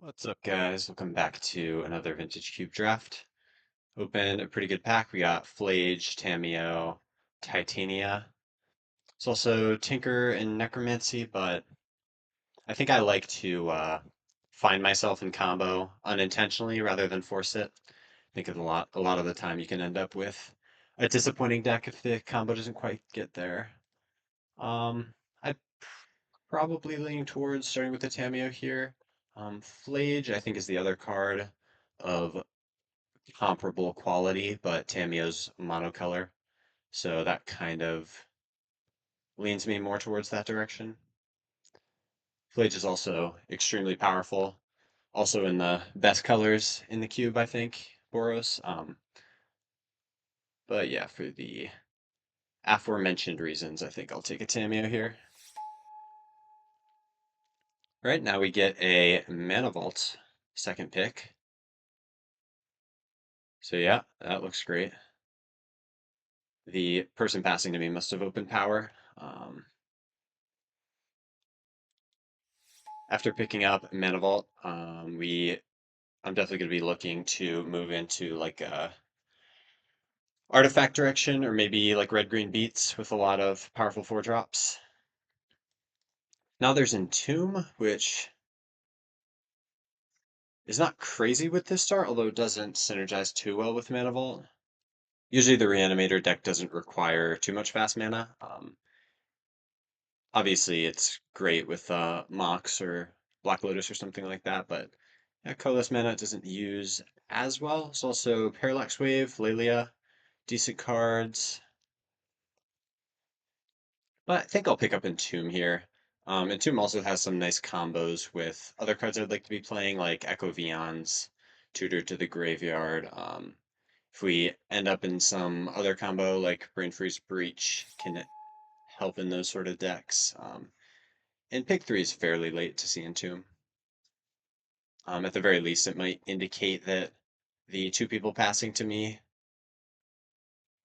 What's up, guys? Welcome back to another Vintage Cube draft. Opened a pretty good pack. We got Flage, Tameo, Titania. It's also Tinker and Necromancy, but I think I like to find myself in combo unintentionally rather than force it. I think a lot of the time you can end up with a disappointing deck if the combo doesn't quite get there. I'd probably lean towards starting with the Tameo here. Flage, I think, is the other card of comparable quality, but Tameo's monocolor, so that kind of leans me more towards that direction. Flage is also extremely powerful, also in the best colors in the cube, I think, Boros. But yeah, for the aforementioned reasons, I think I'll take a Tameo here. All right, now we get a Mana Vault, second pick. So yeah, that looks great. The person passing to me must have opened power. After picking up Mana Vault, I'm definitely going to be looking to move into like a artifact direction or maybe like red green beats with a lot of powerful 4 drops. Now there's Entomb, which is not crazy with this start, although it doesn't synergize too well with Mana Vault. Usually the Reanimator deck doesn't require too much fast mana. Obviously it's great with Mox or Black Lotus or something like that, but yeah, colorless mana it doesn't use as well. It's also Parallax Wave, Lelia, decent cards. But I think I'll pick up Entomb here. Entomb also has some nice combos with other cards I'd like to be playing, like Echo Vions, Tutor to the Graveyard. If we end up in some other combo like Brain Freeze Breach, can help in those sort of decks. And pick 3 is fairly late to see Entomb. At the very least, it might indicate that the 2 people passing to me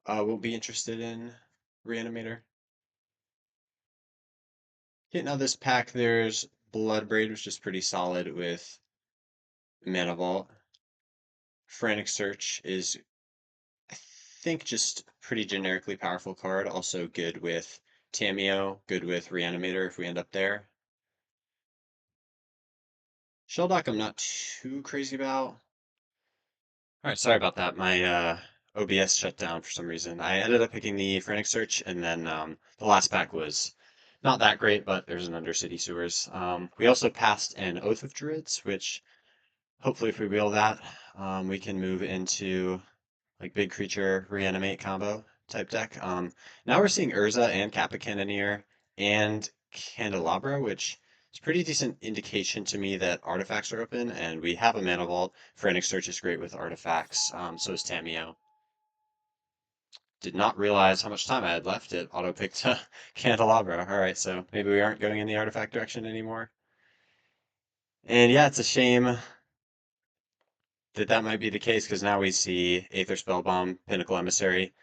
will be interested in Reanimator. Okay, now this pack, there's Bloodbraid, which is pretty solid with Mana Vault. Frantic Search is, I think, just pretty generically powerful card. Also good with Tameo, good with Reanimator if we end up there. Shelldock I'm not too crazy about. Alright, sorry about that. My OBS shut down for some reason. I ended up picking the Frantic Search, and then the last pack was not that great, but there's an Undercity Sewers. We also passed an Oath of Druids, which hopefully if we wheel that, we can move into like big creature reanimate combo type deck. Now we're seeing Urza and Kappa Cannoneer and Candelabra, which is pretty decent indication to me that artifacts are open, and we have a Mana Vault. Frantic Search is great with artifacts, so is Tameo. Did not realize how much time I had left. It auto-picked Candelabra. Alright, so maybe we aren't going in the artifact direction anymore. And yeah, it's a shame that might be the case, because now we see Aether Spellbomb, Pinnacle Emissary.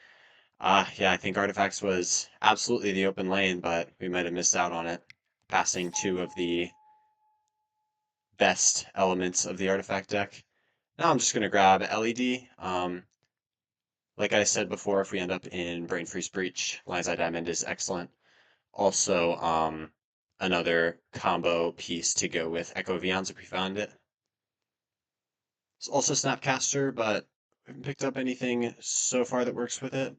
Yeah, I think Artifacts was absolutely the open lane, but we might have missed out on it, passing 2 of the best elements of the artifact deck. Now I'm just going to grab LED. Like I said before, if we end up in Brain Freeze Breach, Lion's Eye Diamond is excellent. Also, another combo piece to go with Echo Vions if we found it. It's also Snapcaster, but I haven't picked up anything so far that works with it.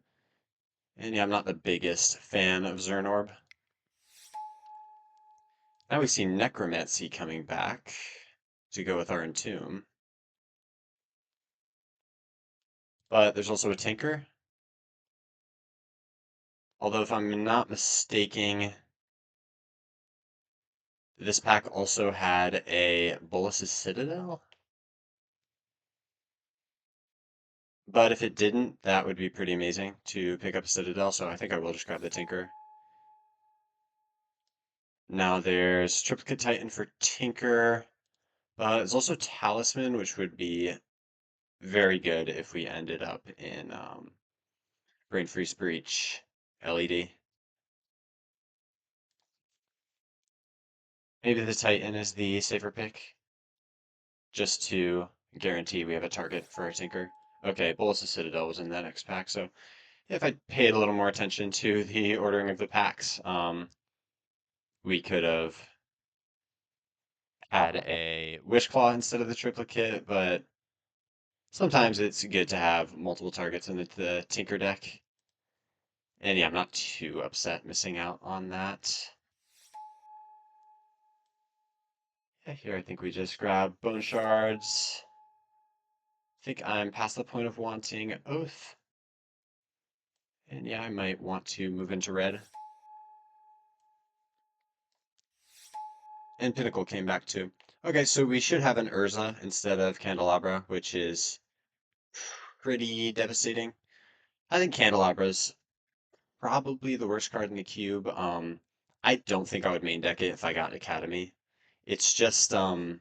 And yeah, I'm not the biggest fan of Zernorb. Now we see Necromancy coming back to go with our Entomb. But there's also a Tinker. Although if I'm not mistaken, this pack also had a Bolas Citadel. But if it didn't, that would be pretty amazing to pick up a Citadel, so I think I will just grab the Tinker. Now there's Triplicate Titan for Tinker. There's also Talisman, which would be very good if we ended up in Brain Freeze Breach LED. Maybe the Titan is the safer pick. just to guarantee we have a target for our Tinker. Okay, Bolas Citadel was in that next pack, so if I paid a little more attention to the ordering of the packs, we could have had a Wish Claw instead of the triplicate, but sometimes it's good to have multiple targets in the Tinker deck. And yeah, I'm not too upset missing out on that. Yeah, here I think we just grab Bone Shards. I think I'm past the point of wanting Oath. And yeah, I might want to move into red. And Pinnacle came back too. Okay, so we should have an Urza instead of Candelabra, which is pretty devastating. I think Candelabra's probably the worst card in the cube. I don't think I would main deck it if I got Academy. It's just a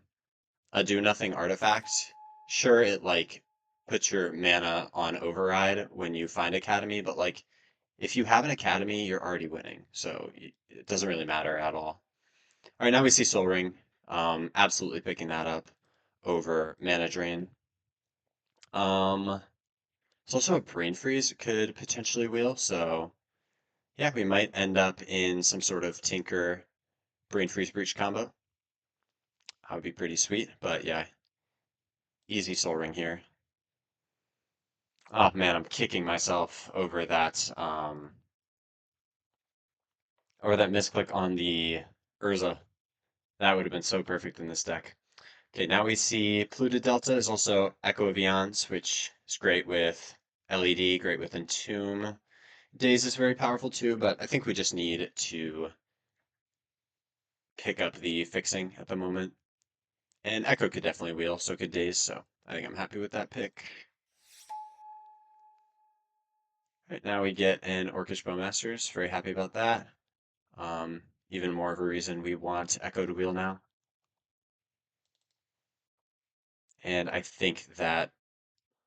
do nothing artifact. Sure, it like puts your mana on override when you find Academy, but like if you have an Academy, you're already winning, so it doesn't really matter at all. All right, now we see Soul Ring. Absolutely picking that up over Mana Drain. It's also a Brain Freeze could potentially wheel, so yeah, we might end up in some sort of Tinker Brain Freeze Breach combo. That would be pretty sweet, but yeah, easy Soul Ring here. Oh man, I'm kicking myself over that misclick on the Urza. That would have been so perfect in this deck. Okay, now we see Polluted Delta is also Echo of Eons, which is great with LED, great with Entomb. Daze is very powerful too, but I think we just need to pick up the fixing at the moment. And Echo could definitely wheel, so could Daze, so I think I'm happy with that pick. Right now we get an Orcish Bowmasters, very happy about that. Um, Even more of a reason we want Echo to wheel now. And I think that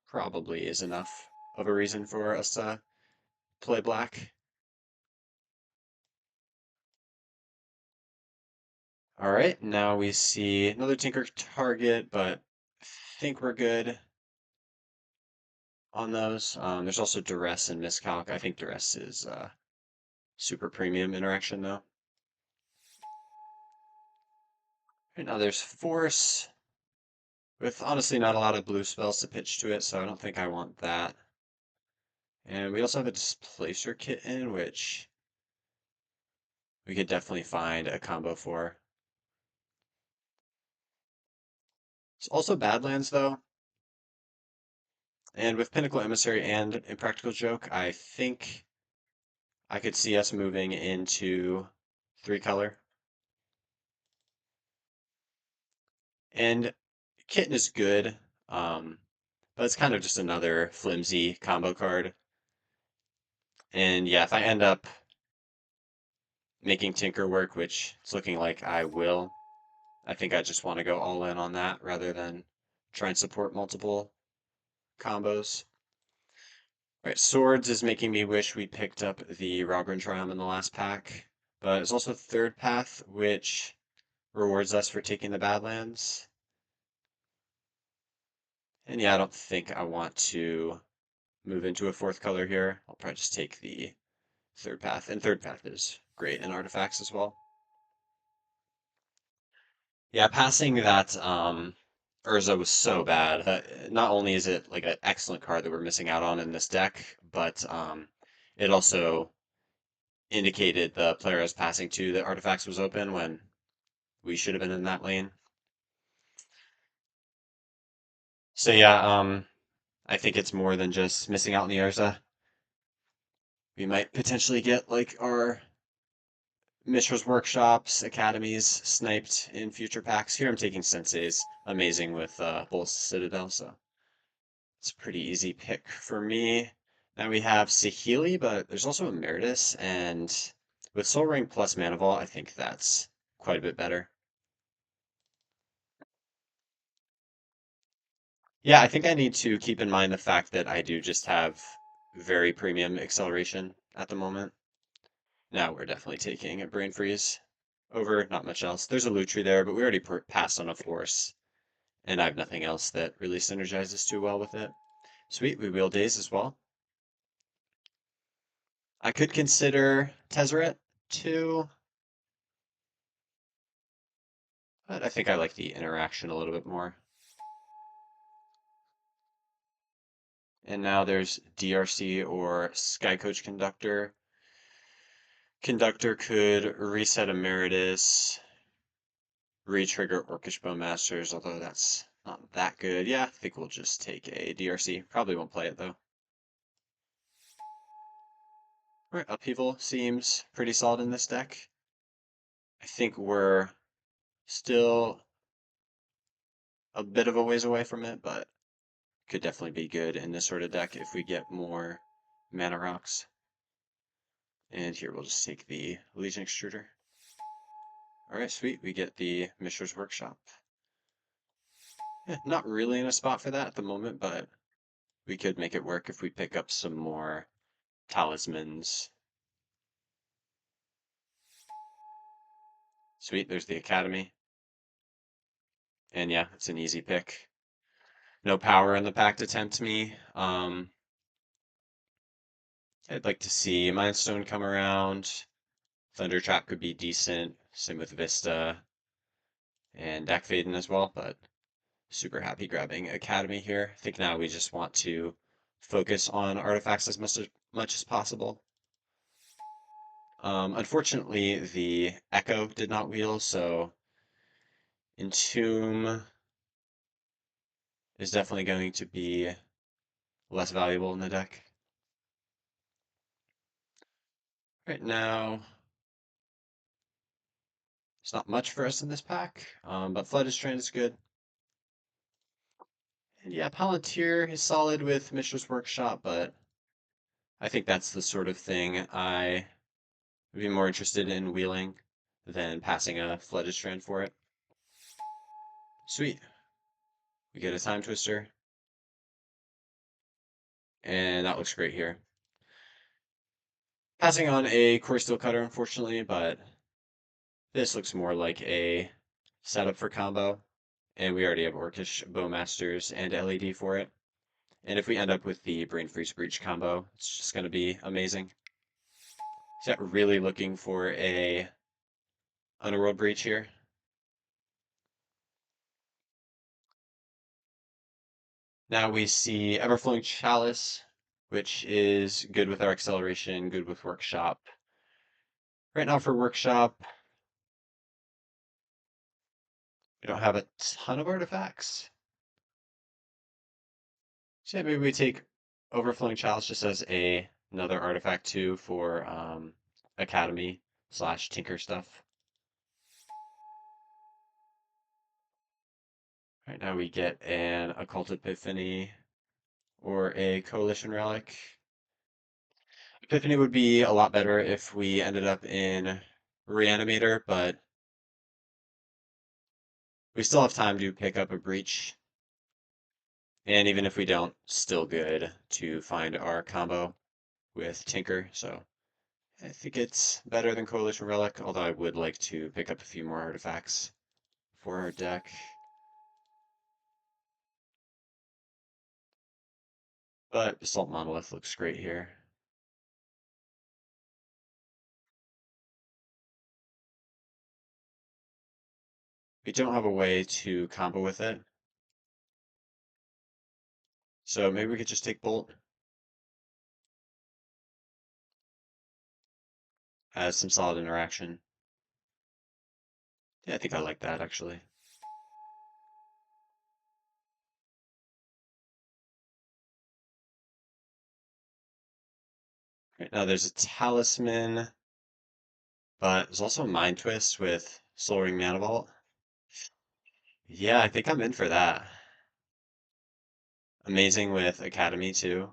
probably is enough of a reason for us to play black. All right, now we see another Tinker target, but I think we're good on those. There's also Duress and Miscalc. I think Duress is super premium interaction though. Right now there's Force with honestly not a lot of blue spells to pitch to it, so I don't think I want that. And we also have a Displacer Kitten, which we could definitely find a combo for. It's also Badlands though, and with Pinnacle Emissary and Impractical Joke, I think I could see us moving into 3-color. And Kitten is good, but it's kind of just another flimsy combo card. And yeah, if I end up making Tinker work, which it's looking like I will, I think I just want to go all in on that rather than try and support multiple combos. Right, Swords is making me wish we picked up the Robber and Triumph in the last pack, but it's also Third Path, which rewards us for taking the Badlands. And yeah, I don't think I want to move into a 4th color here. I'll probably just take the Third Path, and Third Path is great in artifacts as well. Yeah, passing that Urza was so bad. Not only is it like an excellent card that we're missing out on in this deck, but it also indicated the player I was passing to that artifacts was open when we should have been in that lane. So yeah, I think it's more than just missing out on the Urza. We might potentially get like our Mishra's workshops, academies sniped in future packs. Here I'm taking Sensei's amazing with Bolas Citadel, so it's a pretty easy pick for me. Now we have Saheeli, but there's also Emeritus, and with Soul Ring plus Mana Vault, I think that's quite a bit better. Yeah, I think I need to keep in mind the fact that I do just have very premium acceleration at the moment. Now we're definitely taking a Brain Freeze over not much else. There's a Lutri there, but we already passed on a Force. and I have nothing else that really synergizes too well with it. Sweet, we wheel days as well. I could consider Tezzeret too, but I think I like the interaction a little bit more. And now there's DRC or Skycoach Conductor. Conductor could reset Emeritus, re-trigger Orcish Bowmasters, although that's not that good. Yeah, I think we'll just take a DRC. Probably won't play it though. Alright, Upheaval seems pretty solid in this deck. I think we're still a bit of a ways away from it, but could definitely be good in this sort of deck if we get more mana rocks. And here we'll just take the Legion Extruder. Alright, sweet. We get the Mishra's Workshop. Yeah, not really in a spot for that at the moment, but we could make it work if we pick up some more talismans. Sweet, there's the Academy. And yeah, it's an easy pick. No power in the pack to tempt me. I'd like to see Mindstone come around. Thunder Trap could be decent. Same with Vista and Deck Faden as well, but super happy grabbing Academy here. I think now we just want to focus on artifacts much as possible. Unfortunately, the Echo did not wheel, so Entomb is definitely going to be less valuable in the deck. Right now, it's not much for us in this pack, but Flooded Strand is good. And yeah, Palantir is solid with Mishra's Workshop, but I think that's the sort of thing I would be more interested in wheeling than passing a Flooded Strand for it. Sweet. We get a Time Twister. And that looks great here. Passing on a Core Steel Cutter, unfortunately, but this looks more like a setup for combo. And we already have Orcish Bowmasters and LED for it. And if we end up with the Brain Freeze Breach combo, it's just going to be amazing. So really looking for a Underworld Breach here. Now we see Everflowing Chalice, which is good with our acceleration, good with Workshop. Right now for Workshop, we don't have a ton of artifacts. So yeah, maybe we take Overflowing Chalice just as another artifact too for Academy / Tinker stuff. Right now we get an Occult Epiphany or a Coalition Relic. Epiphany would be a lot better if we ended up in Reanimator, but we still have time to pick up a Breach. And even if we don't, still good to find our combo with Tinker. So I think it's better than Coalition Relic, although I would like to pick up a few more artifacts for our deck. But Assault Monolith looks great here. We don't have a way to combo with it. So maybe we could just take Bolt. Has some solid interaction. Yeah, I think I like that actually. Right now there's a Talisman, but there's also a Mind Twist with Soul Ring Mana Vault. Yeah, I think I'm in for that. Amazing with Academy too.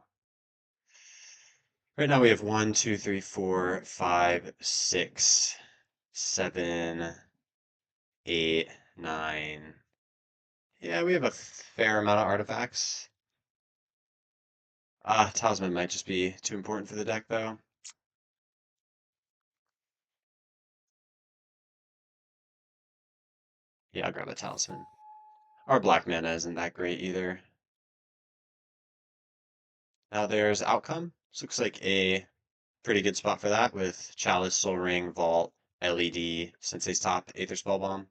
Right now we have 1, 2, 3, 4, 5, 6, 7, 8, 9. Yeah, we have a fair amount of artifacts. Talisman might just be too important for the deck though. Yeah, I'll grab a Talisman. Our black mana isn't that great either. Now there's Outcome. This looks like a pretty good spot for that with Chalice, Soul Ring, Vault, LED, Sensei's Top, Aether Spellbomb.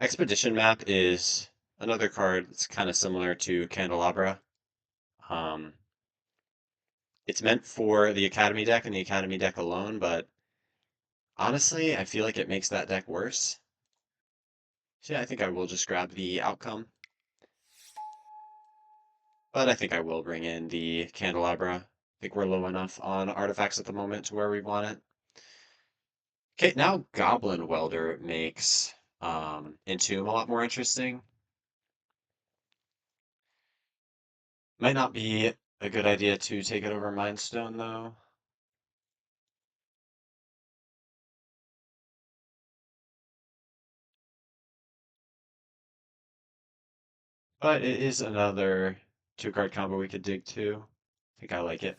Expedition Map is another card that's kind of similar to Candelabra. Um, it's meant for the Academy deck and the Academy deck alone, but honestly, I feel like it makes that deck worse. So yeah, I think I will just grab the Outcome, but I think I will bring in the Candelabra. I think we're low enough on artifacts at the moment to where we want it. Okay, now Goblin Welder makes Entomb a lot more interesting. Might not be a good idea to take it over Mind Stone though. But it is another two-card combo we could dig to. I think I like it.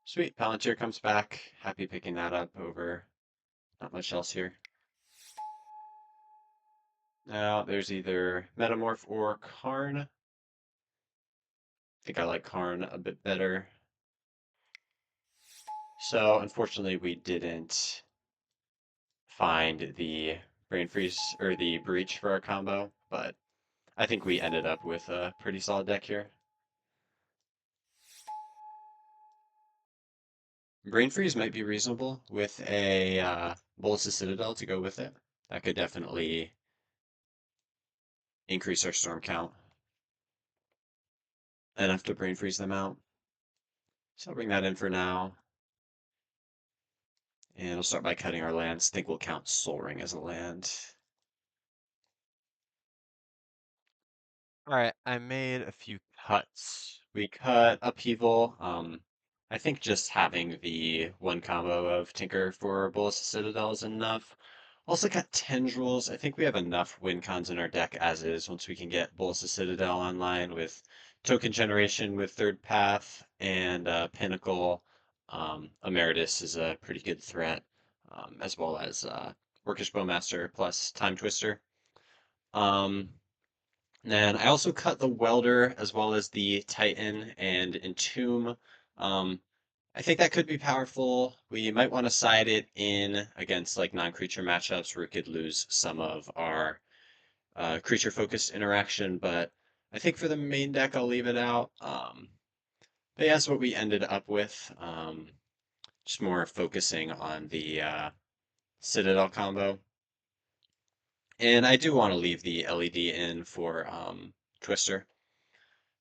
Sweet, Palantir comes back. Happy picking that up over not much else here. Now there's either Metamorph or Karn. I think I like Karn a bit better. So unfortunately we didn't find the Brain Freeze or the Breach for our combo, but I think we ended up with a pretty solid deck here. Brain Freeze might be reasonable with a Bolas Citadel to go with it. That could definitely increase our storm count enough to Brain Freeze them out. So I'll bring that in for now. And we'll start by cutting our lands. I think we'll count Soul Ring as a land. All right, I made a few cuts. We cut Upheaval. I think just having the one combo of Tinker for Bolas Citadel is enough. Also got Tendrils. I think we have enough win cons in our deck as is once we can get Bolas Citadel online with token generation with Third Path and Pinnacle. Emeritus is a pretty good threat, as well as Orcish Bowmaster plus Time Twister. Um, then I also cut the Welder as well as the Titan and Entomb. Um, I think that could be powerful. We might want to side it in against like non-creature matchups where we could lose some of our creature-focused interaction, but I think for the main deck I'll leave it out. But yeah, that's what we ended up with. Just more focusing on the Citadel combo. And I do want to leave the LED in for Twister.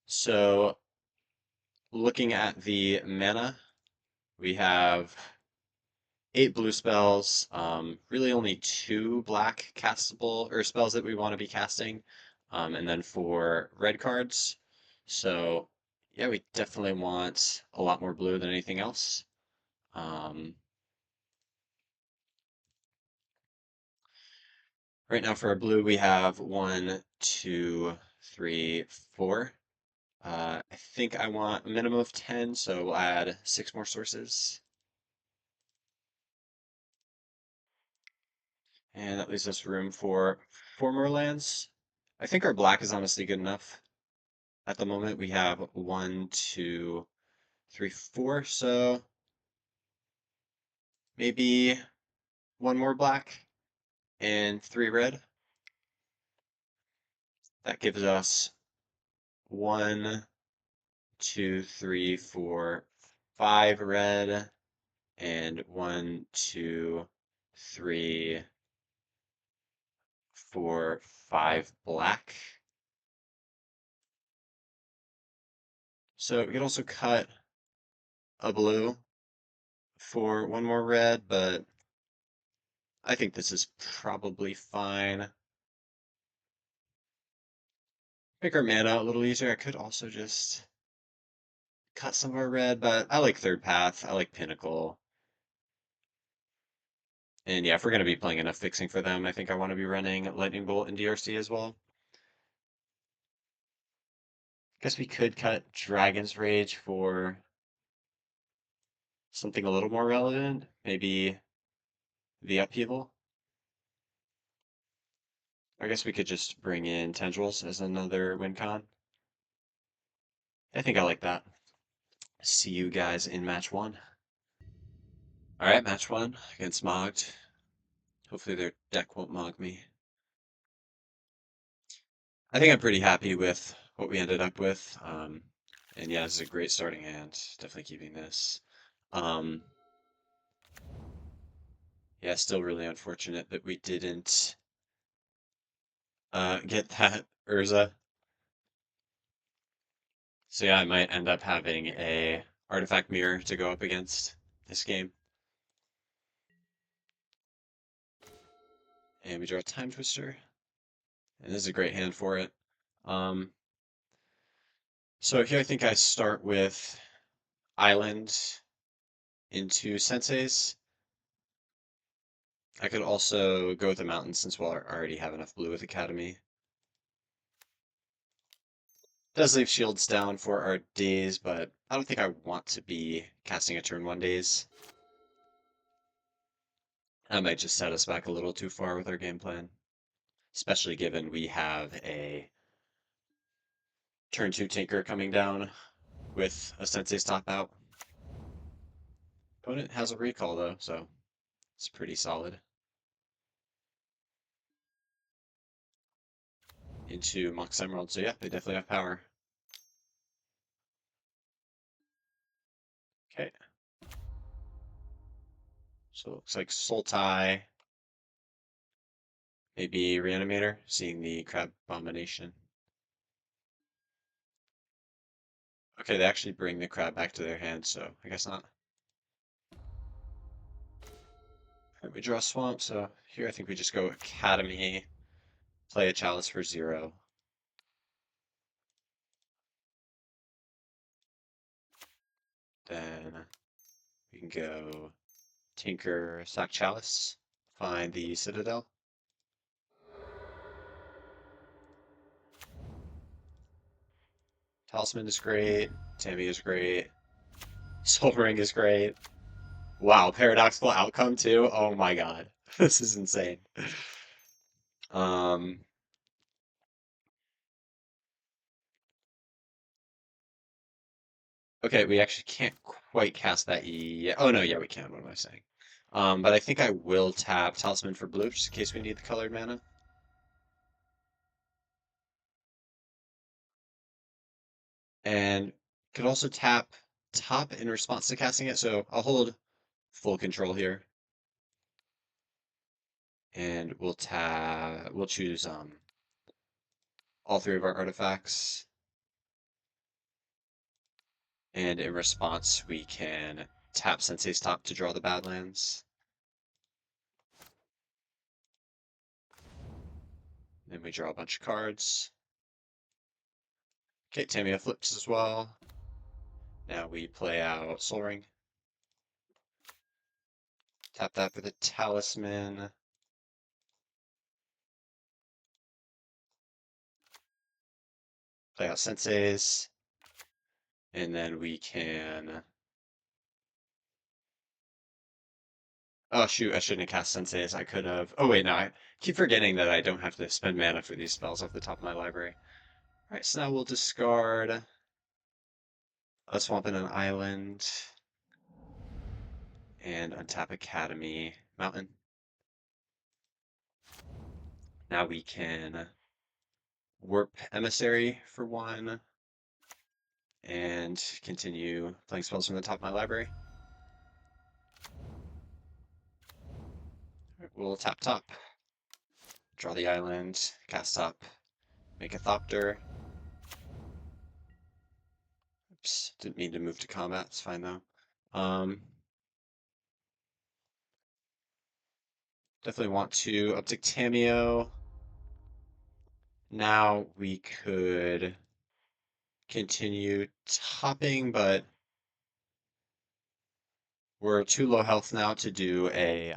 So looking at the mana, we have 8 blue spells, really only 2 black castable or spells that we want to be casting, and then 4 red cards. So yeah, we definitely want a lot more blue than anything else. Um, right now for our blue, we have 1, 2, 3, 4. I think I want a minimum of 10, so we'll add 6 more sources. And that leaves us room for 4 more lands. I think our black is honestly good enough. At the moment, we have 1, 2, 3, 4, so maybe 1 more black and 3 red. That gives us 1, 2, 3, 4, 5 red and 1, 2, 3, 4, 5 black. So we could also cut a blue for 1 more red, but I think this is probably fine. Make our mana a little easier. I could also just cut some of our red, but I like Third Path. I like Pinnacle. And yeah, if we're going to be playing enough fixing for them, I think I want to be running Lightning Bolt and DRC as well. Guess we could cut Dragon's Rage for something a little more relevant. Maybe the Upheaval. I guess we could just bring in Tendrils as another win con. I think I like that. See you guys in match one. All right, match one against Mogged. Hopefully their deck won't Mog me. I think I'm pretty happy with what we ended up with. And yeah, this is a great starting hand. Definitely keeping this. Um, yeah, still really unfortunate that we didn't get that Urza. So yeah, I might end up having a artifact mirror to go up against this game. And we draw a Time Twister. And this is a great hand for it. Um, so here I think I start with Island into Sensei's. I could also go with the Mountain since we'll already have enough blue with Academy. Does leave shields down for our days, but I don't think I want to be casting a turn one days. That might just set us back a little too far with our game plan, especially given we have a turn two Tinker coming down with a Sensei's top out. Opponent has a recall though, so it's pretty solid. Into Mox Emerald, so yeah, they definitely have power. Okay. So it looks like Soul Tie, maybe Reanimator, seeing the Crab Abomination. Okay, they actually bring the crab back to their hand, so I guess not. Alright, we draw Swamp, so here I think we just go Academy, play a Chalice for 0. Then we can go Tinker, sack Chalice, find the Citadel. Talisman is great, Tammy is great, Soul Ring is great. Wow, paradoxical outcome too? Oh my god. This is insane. Um, okay, we actually can't quite cast that yet. Oh no, yeah, we can. What am I saying? But I think I will tap Talisman for blue, just in case we need the colored mana. And could also tap top in response to casting it, so I'll hold full control here. And we'll choose all three of our artifacts. And in response, we can tap Sensei's top to draw the Badlands. Then we draw a bunch of cards. Okay, Tamia flips as well. Now we play out Soul Ring. Tap that for the Talisman. Play out Sensei's. And then we can... Oh shoot, I shouldn't have cast Sensei's. I could have... Oh wait, no, I keep forgetting that I don't have to spend mana for these spells off the top of my library. Alright, so now we'll discard a Swamp and an Island. And untap Academy Mountain. Now we can warp Emissary for 1 and continue playing spells from the top of my library. We'll tap top, draw the island, cast top, make a Thopter. Oops, didn't mean to move to combat, it's fine though. Definitely want to uptick Tameo. Now we could continue topping, but we're too low health now to do a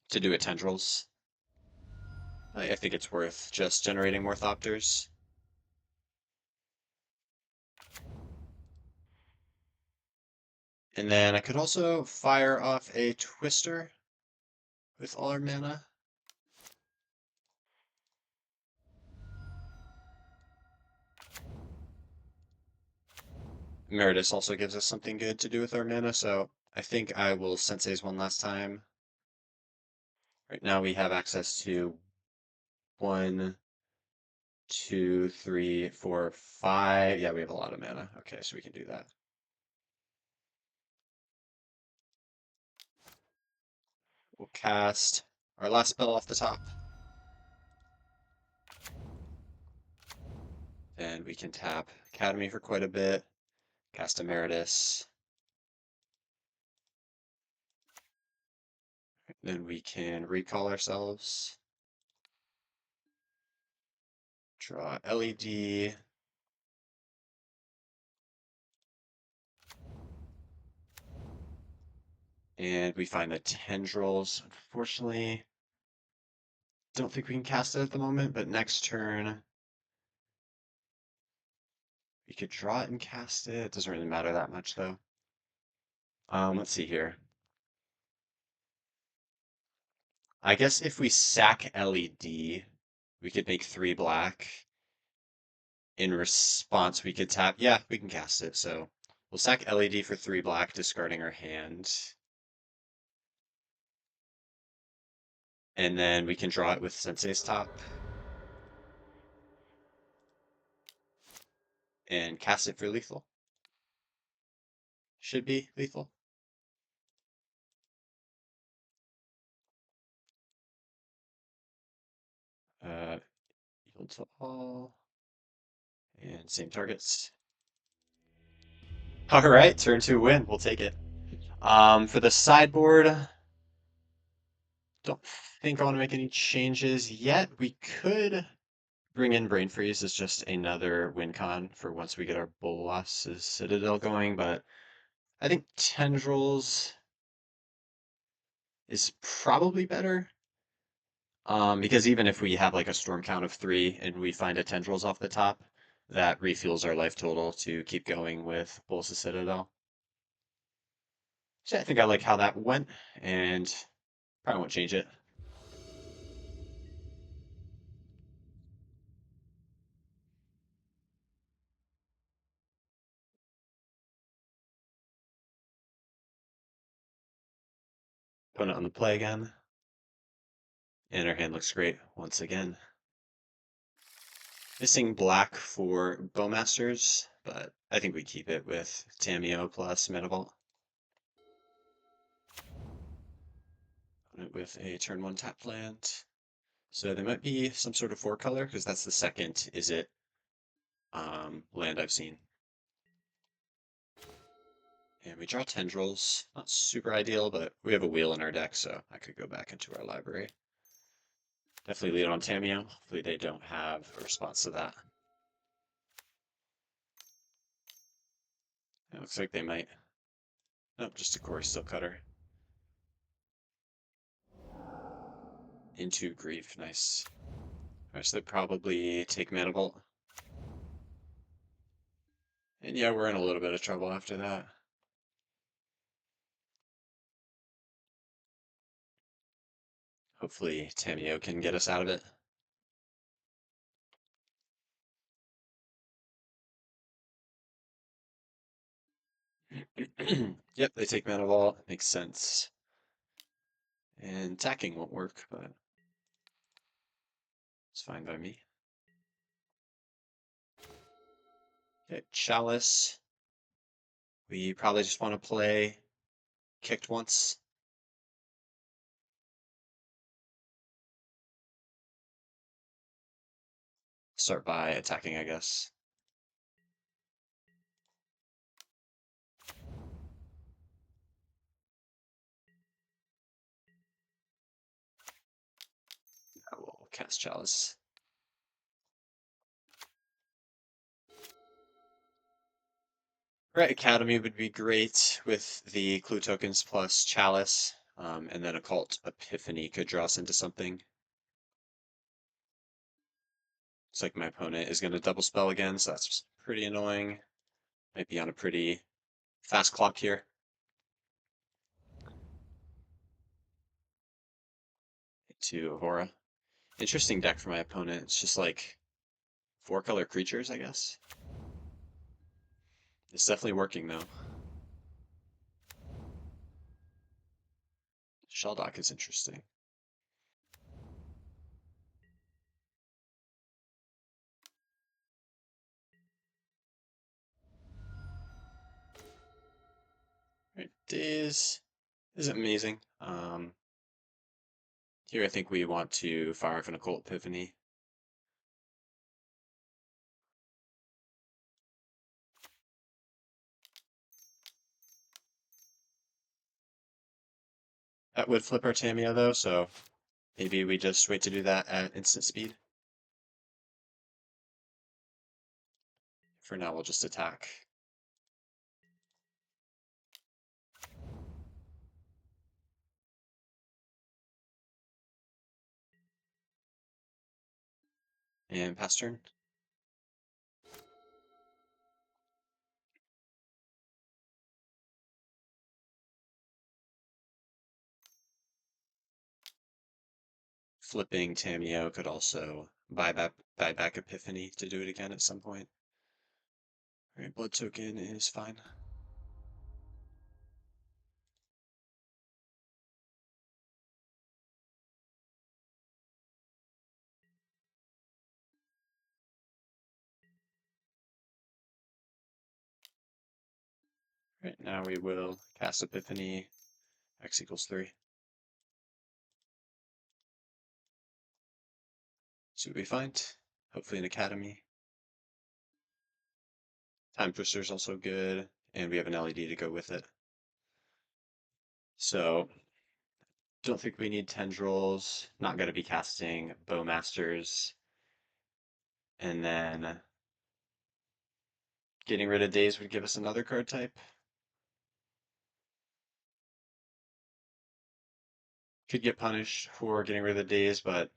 Tendrils. I think it's worth just generating more Thopters. And then I could also fire off a Twister with all our mana. Meredith also gives us something good to do with our mana, so I think I will Sensei's one last time. Right now we have access to 1, 2, 3, 4, 5. Yeah, we have a lot of mana. Okay, so we can do that. We'll cast our last spell off the top. Then we can tap Academy for quite a bit. Cast Emeritus. Then we can recall ourselves. Draw LED. And we find the Tendrils. Unfortunately, don't think we can cast it at the moment, but next turn we could draw it and cast it. It doesn't really matter that much though. Let's see here. I guess if we sack LED, we could make 3 black. In response, we could tap. Yeah, we can cast it. So we'll sack LED for 3 black, discarding our hand. And then we can draw it with Sensei's top. And cast it for lethal. Should be lethal. Equal to all. And same targets. All right, turn 2 win. We'll take it. For the sideboard, don't think I want to make any changes yet. We could bring in Brain Freeze as just another win con for once we get our Bolas Citadel going, but I think Tendrils is probably better. Because even if we have like a storm count of 3 and we find a Tendrils off the top, that refuels our life total to keep going with Bolas Citadel. So I think I like how that went, and probably won't change it. Opponent on the play again. And our hand looks great once again. Missing black for Bowmasters, but I think we keep it with Tamiyo plus Metavolt. With a turn 1 tap land. So there might be some sort of 4 color, because that's the second is it land I've seen. And we draw Tendrils. Not super ideal, but we have a wheel in our deck, so I could go back into our library. Definitely lead on Tamiyo. Hopefully they don't have a response to that. It looks like they might. Nope, just a Corey Steel Cutter. Into Grief, nice. Alright, so they probably take Mana Vault. And yeah, we're in a little bit of trouble after that. Hopefully Tamiyo can get us out of it. Yep, they take Mana Vault. Makes sense. And attacking won't work, but it's fine by me. Okay, Chalice. We probably just want to play kicked once. Start by attacking, I guess. I will cast Chalice. Right, Academy would be great with the clue tokens plus Chalice, and then Occult Epiphany could draw us into something. Looks like my opponent is going to double spell again, so that's pretty annoying. Might be on a pretty fast clock here. to Avora. Interesting deck for my opponent. It's just like 4-color creatures, I guess. It's definitely working though. Shelldock is interesting. Right, Days is amazing. Here I think we want to fire off an Occult Epiphany. That would flip our Tamiya though, so maybe we just wait to do that at instant speed. For now, we'll just attack. And pass turn. Flipping Tamiyo could also buy back Epiphany to do it again at some point. Alright, blood token is fine. Right now we will cast Epiphany, x equals 3. See what we find. Hopefully an Academy. Time Twister is also good, and we have an LED to go with it. So, don't think we need Tendrils. Not going to be casting Bowmasters. And then getting rid of Days would give us another card type. Could get punished for getting rid of the Days, but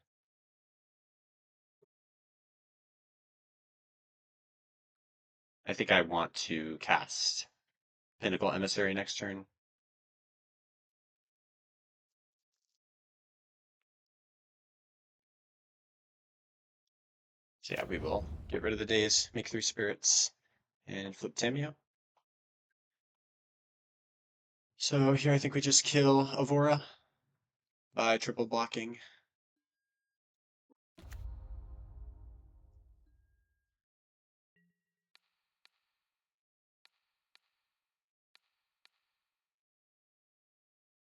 I think I want to cast Pinnacle Emissary next turn. So yeah, we will get rid of the Days, make 3 spirits, and flip Tamiyo. So here I think we just kill Avora by triple blocking.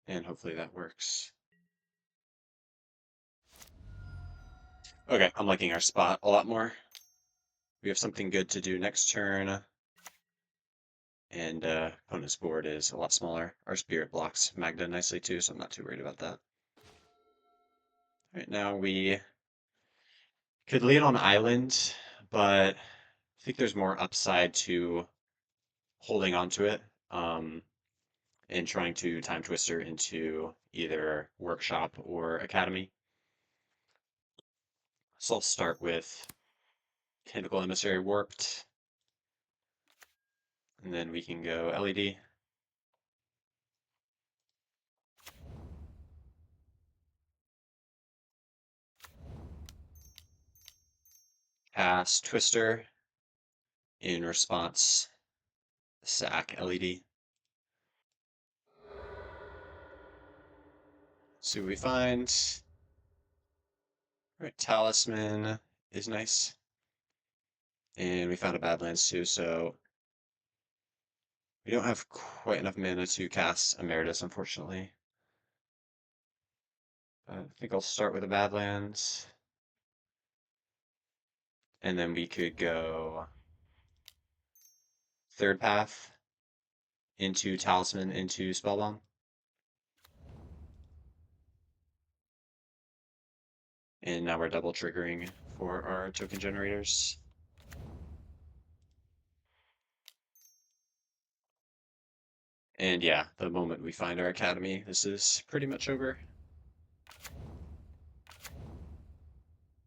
And hopefully that works. Okay, I'm liking our spot a lot more. We have something good to do next turn. And opponent's board is a lot smaller. Our spirit blocks Magda nicely too, so I'm not too worried about that. Right now we could lead on Island, but I think there's more upside to holding on to it and trying to Time Twister into either Workshop or Academy. So I'll start with Tentacle Emissary Warped, and then we can go LED. Cast Twister in response, sack LED. See what we find. All right, Talisman is nice. And we found a Badlands too, so we don't have quite enough mana to cast Emeritus, unfortunately. I think I'll start with a Badlands. And then we could go third path into Talisman into Spellbomb. And now we're double triggering for our token generators. And yeah, the moment we find our Academy, this is pretty much over.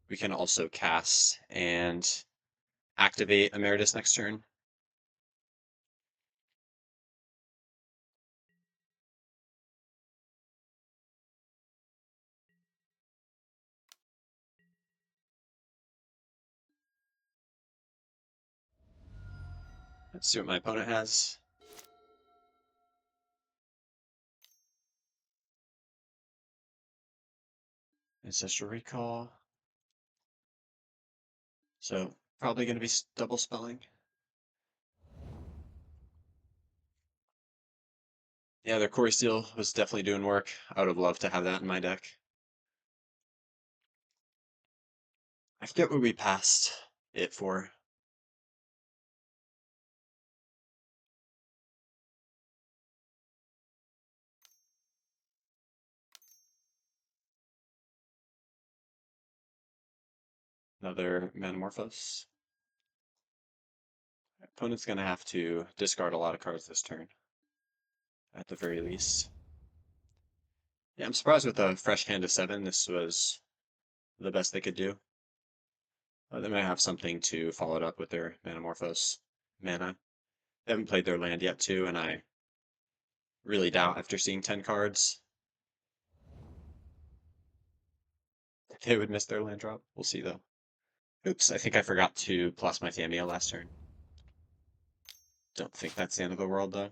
We can also cast and activate Emeritus next turn. Let's see what my opponent has. Ancestral Recall. So probably going to be double spelling. Yeah, their Core Steel was definitely doing work. I would have loved to have that in my deck. I forget what we passed it for. Another Manamorphose. Opponent's going to have to discard a lot of cards this turn, at the very least. Yeah, I'm surprised with a fresh hand of 7, this was the best they could do. They might have something to follow it up with their Manamorphose mana. They haven't played their land yet, too, and I really doubt after seeing 10 cards they would miss their land drop. We'll see, though. Oops, I think I forgot to plus my Thamio last turn. Don't think that's the end of the world, though.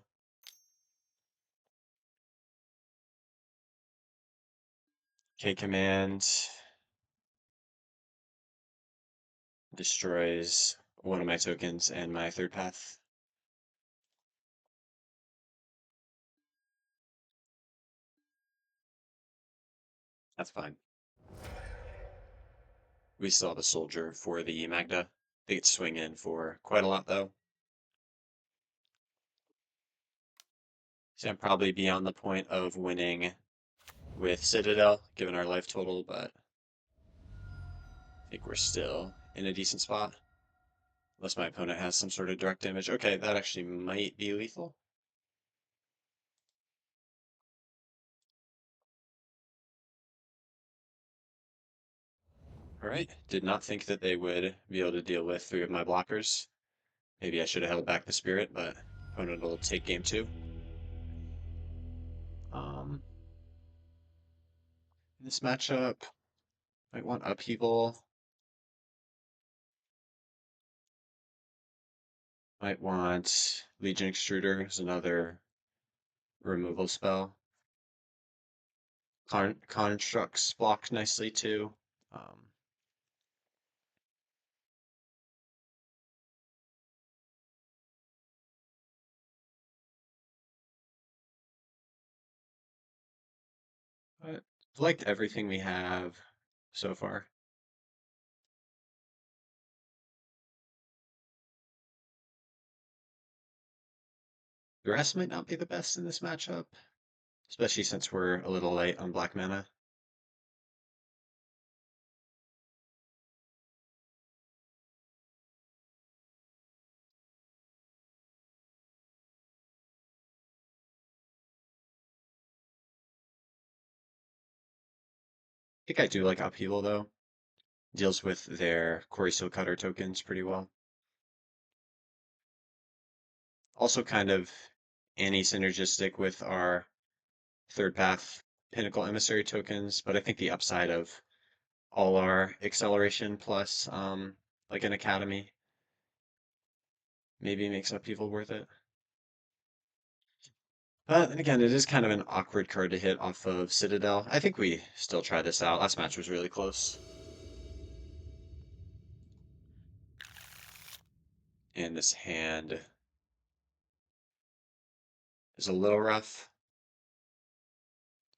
K command destroys one of my tokens and my third path. That's fine. We still have a soldier for the Magda. They get to swing in for quite a lot, though. So I'm probably beyond the point of winning with Citadel, given our life total, but I think we're still in a decent spot. Unless my opponent has some sort of direct damage. Okay, that actually might be lethal. Alright, did not think that they would be able to deal with 3 of my blockers. Maybe I should have held back the spirit, but opponent will take game 2. In this matchup, might want upheaval. Might want Legion Extruder as another removal spell. Constructs block nicely too. Um, but liked everything we have so far. The rest might not be the best in this matchup, especially since we're a little late on black mana. I think I do like upheaval though. Deals with their Quarry Seal Cutter tokens pretty well. Also kind of anti-synergistic with our third path Pinnacle Emissary tokens, but I think the upside of all our acceleration plus like an academy maybe makes upheaval worth it. But again, it is kind of an awkward card to hit off of Citadel. I think we still try this out. Last match was really close. And this hand is a little rough.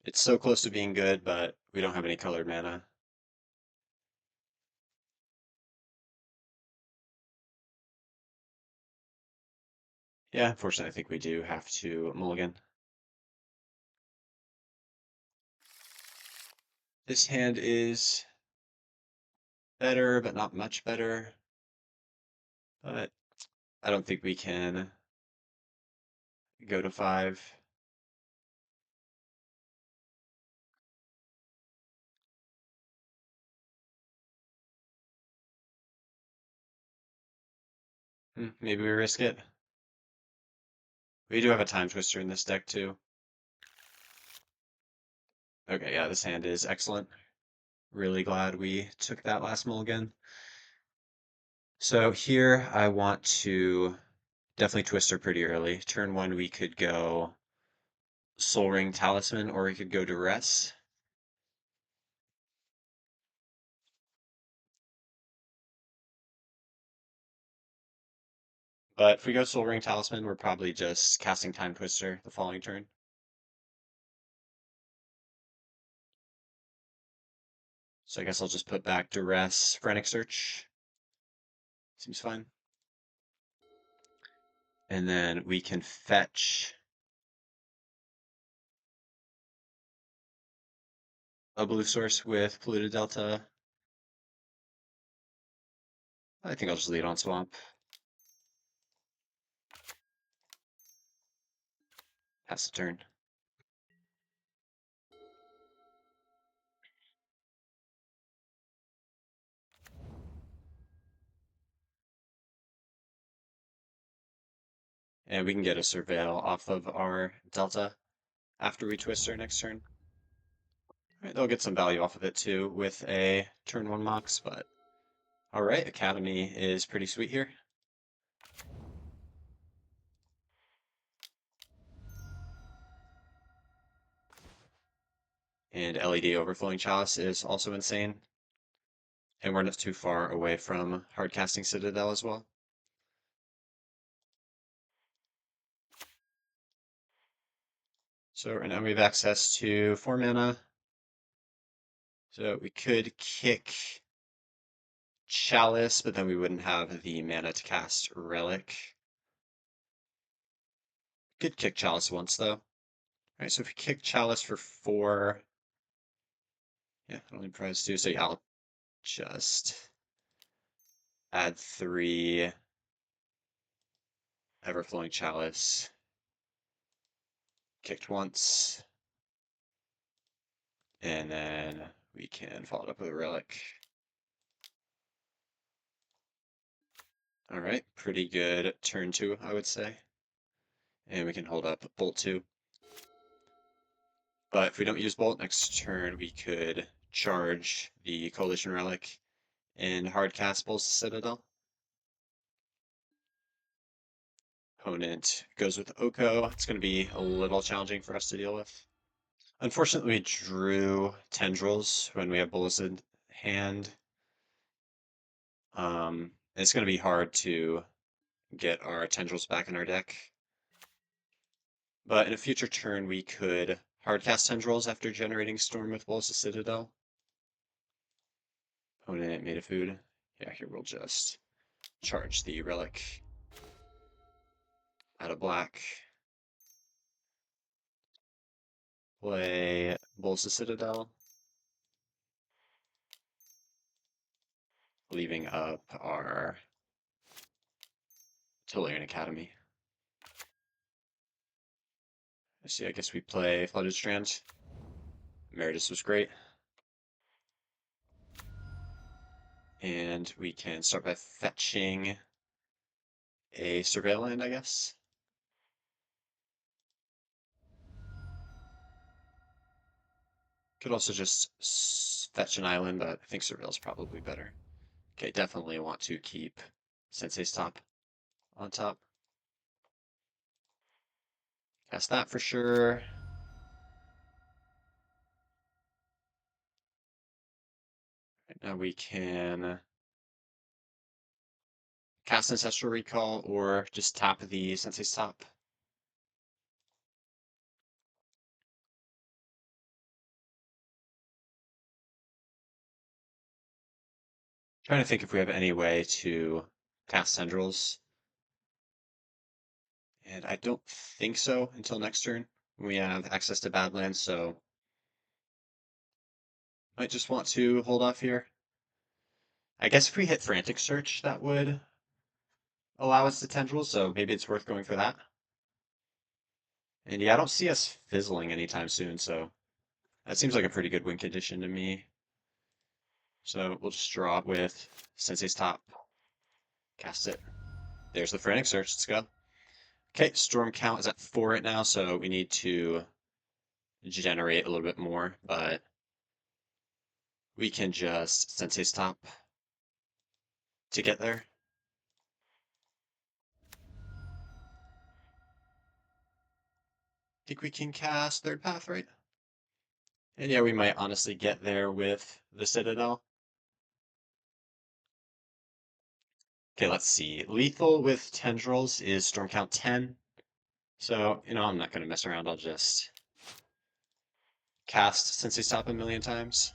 It's so close to being good, but we don't have any colored mana. Yeah, unfortunately, I think we do have to mulligan. This hand is better, but not much better. But I don't think we can go to 5. Maybe we risk it. We do have a Time Twister in this deck too. Okay, yeah, this hand is excellent. Really glad we took that last mulligan. So here I want to Definitely Twister pretty early. Turn 1, we could go Soul Ring Talisman, or we could go Duress. But if we go Soul Ring Talisman, we're probably just casting Time Twister the following turn. So I guess I'll just put back Duress, Frantic Search. Seems fine. And then we can fetch a blue source with Polluted Delta. I think I'll just lead on Swamp. Pass the turn. And we can get a Surveil off of our Delta after we twist our next turn. Right, they'll get some value off of it too with a turn 1 Mox, but alright, Academy is pretty sweet here. And LED Overflowing Chalice is also insane. And we're not too far away from Hardcasting Citadel as well. So right now we have access to 4 mana. So we could kick Chalice, but then we wouldn't have the mana to cast Relic. Could kick Chalice once though. Alright, so if we kick Chalice for 4, yeah, I don't need prize 2, so yeah, I'll just add 3 Everflowing Chalice. Kicked once. And then we can follow it up with a Relic. Alright, pretty good turn 2, I would say. And we can hold up Bolt 2. But if we don't use Bolt next turn, we could charge the Coalition Relic and hardcast Bolas Citadel. Opponent goes with Oko. It's going to be a little challenging for us to deal with. Unfortunately, we drew Tendrils when we have Bolas in hand. It's going to be hard to get our Tendrils back in our deck. But in a future turn, we could hardcast Tendrils after generating Storm with Bolas Citadel. Opponent made a food. Yeah, here we'll just charge the Relic out of black. Play Bolas Citadel. Leaving up our Tolarian Academy. Let's see, I guess we play Flooded Strand. Meredith was great. And we can start by fetching a Surveil land, I guess. Could also just fetch an island, but I think Surveil's probably better. Okay, definitely want to keep Sensei's Top on top. Cast that for sure. Right now we can cast Ancestral Recall or just tap the Sensei's Top. Trying to think if we have any way to cast Tendrils. And I don't think so until next turn. We have access to Badlands, so might just want to hold off here. I guess if we hit Frantic Search, that would allow us to Tendrils, so maybe it's worth going for that. And yeah, I don't see us fizzling anytime soon, so that seems like a pretty good win condition to me. So we'll just draw it with Sensei's Top. Cast it. There's the Frantic Search. Let's go. Okay, Storm count is at 4 right now, so we need to generate a little bit more, but we can just Sensei's Top to get there. Think we can cast Third Path, right? And yeah, we might honestly get there with the Citadel. Okay, let's see. Lethal with Tendrils is Storm Count 10. So, I'm not going to mess around. I'll just cast since they stop a million times.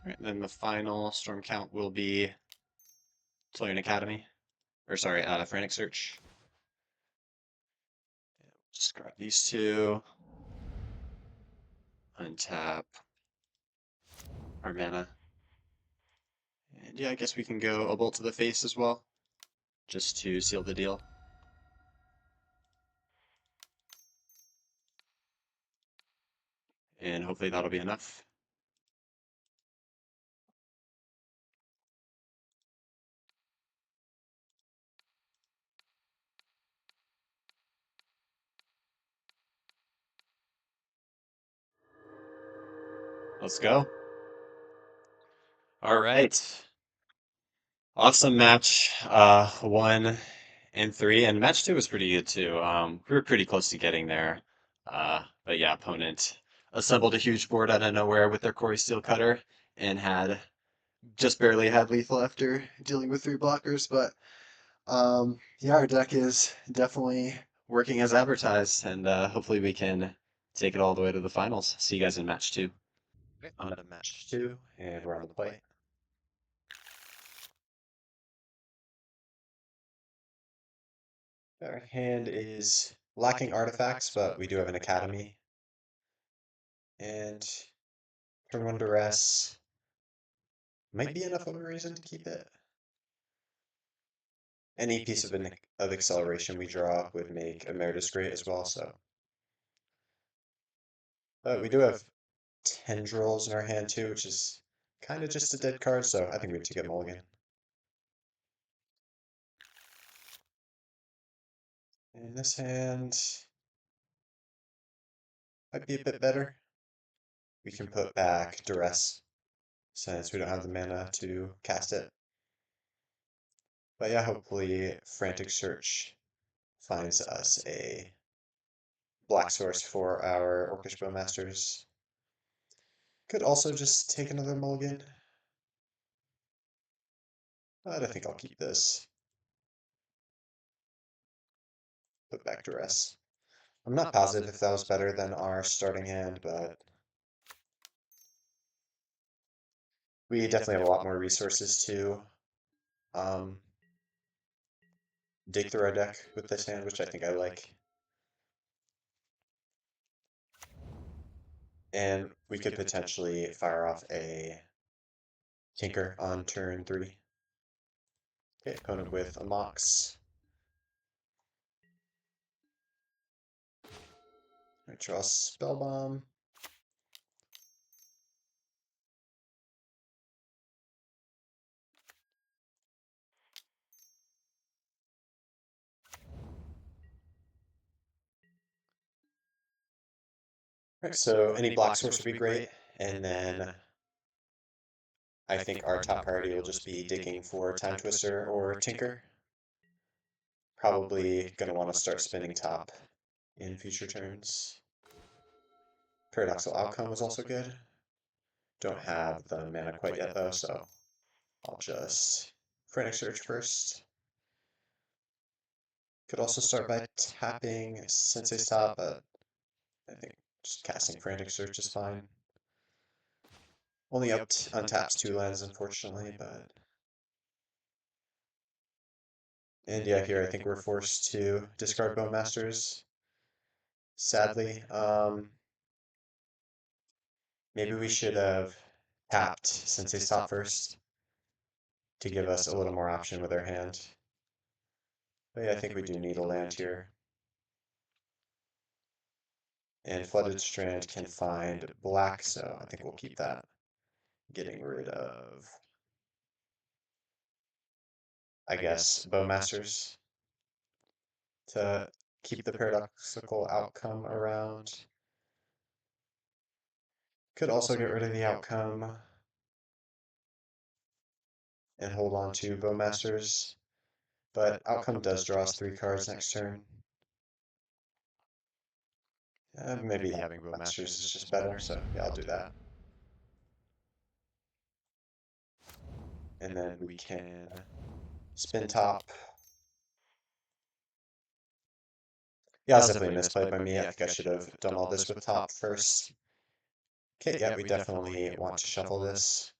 All right, then the final Storm Count will be Tolian Academy. Or sorry, Frantic Search. Just grab these two. Untap our mana. And yeah, I guess we can go a bolt to the face as well, just to seal the deal. And hopefully that'll be enough. Let's go. All right. Awesome match. 1 and 3, and match 2 was pretty good too. We were pretty close to getting there. But yeah, opponent assembled a huge board out of nowhere with their Corey Steel Cutter and had just barely had lethal after dealing with 3 blockers. But yeah, our deck is definitely working as advertised, and hopefully we can take it all the way to the finals. See you guys in match 2. Okay, on to match 2, and we're on the play. Our hand is lacking artifacts, but we do have an academy. And turn 1 duress might be enough of a reason to keep it. Any piece of acceleration we draw would make Emeritus great as well, so. But we do have Tendrils in our hand too, which is kind of just a dead card, so I think we have to get mulligan. And this hand might be a bit better. We can put back duress since we don't have the mana to cast it. But yeah, hopefully Frantic Search finds us a black source for our Orcish Bowmasters. Could also just take another mulligan. But I think I'll keep this. Put back duress. I'm not positive if that was better than our starting hand, but we definitely have a lot more resources to dig through our deck with this hand, which I think I like. And we could potentially fire off a Tinker on turn 3. Okay, opponent with a Mox. I draw Spellbomb. Right, so any black source would be great, and then I think our top priority will just be digging for Time Twister or Tinker. Probably going to want to start spinning top in future turns. Paradoxical Outcome was also good. Don't have the mana quite yet though, so I'll just Frantic Search first. Could also start by tapping Sensei's Top, but I think just casting Frantic Search is fine. Only untaps 2 lands, unfortunately, but. And yeah, here I think we're forced to discard Bowmasters. Sadly. Maybe we should have tapped Sensei's Top first to give us a little more option with our hand. But yeah, I think we do need a land here. And Flooded Strand can find black, so I think we'll keep that. Getting rid of, I guess, Bowmasters to keep the paradoxical outcome around. Could also get rid of the outcome and hold on to Bowmasters, but outcome does draw us 3 cards next turn. Maybe having Bowmasters is just better, so yeah, I'll do that. And then we can spin top. Yeah, that's definitely a misplay by me. I think I should have done all this with top first. Okay, yeah, we definitely want to shuffle this.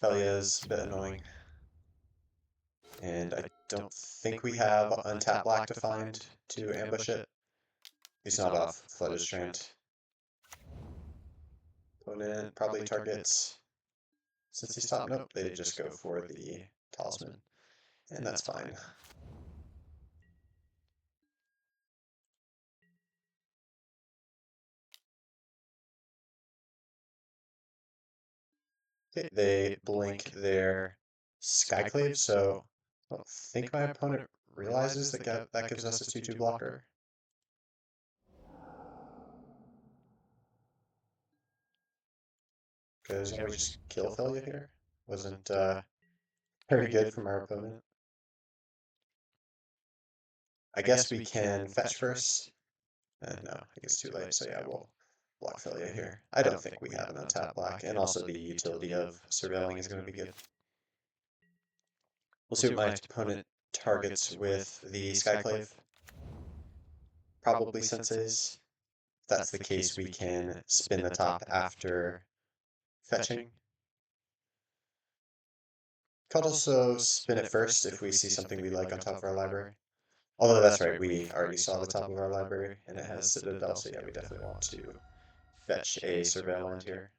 Thelia's a bit annoying. And I don't think we have untapped black to find to ambush it. He's not off Flooded Strand. Opponent probably targets, since he's top, nope, they just go for the talisman. And that's fine. Okay, they blink their Skyclave, so I don't think my opponent realizes that that gives us a 2/2 blocker. Because, yeah, we just kill Thalia here. Wasn't very good from our opponent. I guess we can fetch first. No, I think it's too late, so yeah, we'll block Thalia here. I don't think we have an untapped black, and also the utility of surveilling is going to be good. We'll see what my opponent targets with the Skyclave. Probably Sensei's. If that's the case, we can spin the top after fetching. Could also spin it first if we see something we like on top of our library. Although that's right, we already saw the top of our library, and it has Citadel, so yeah, we definitely want to fetch a Surveil land here.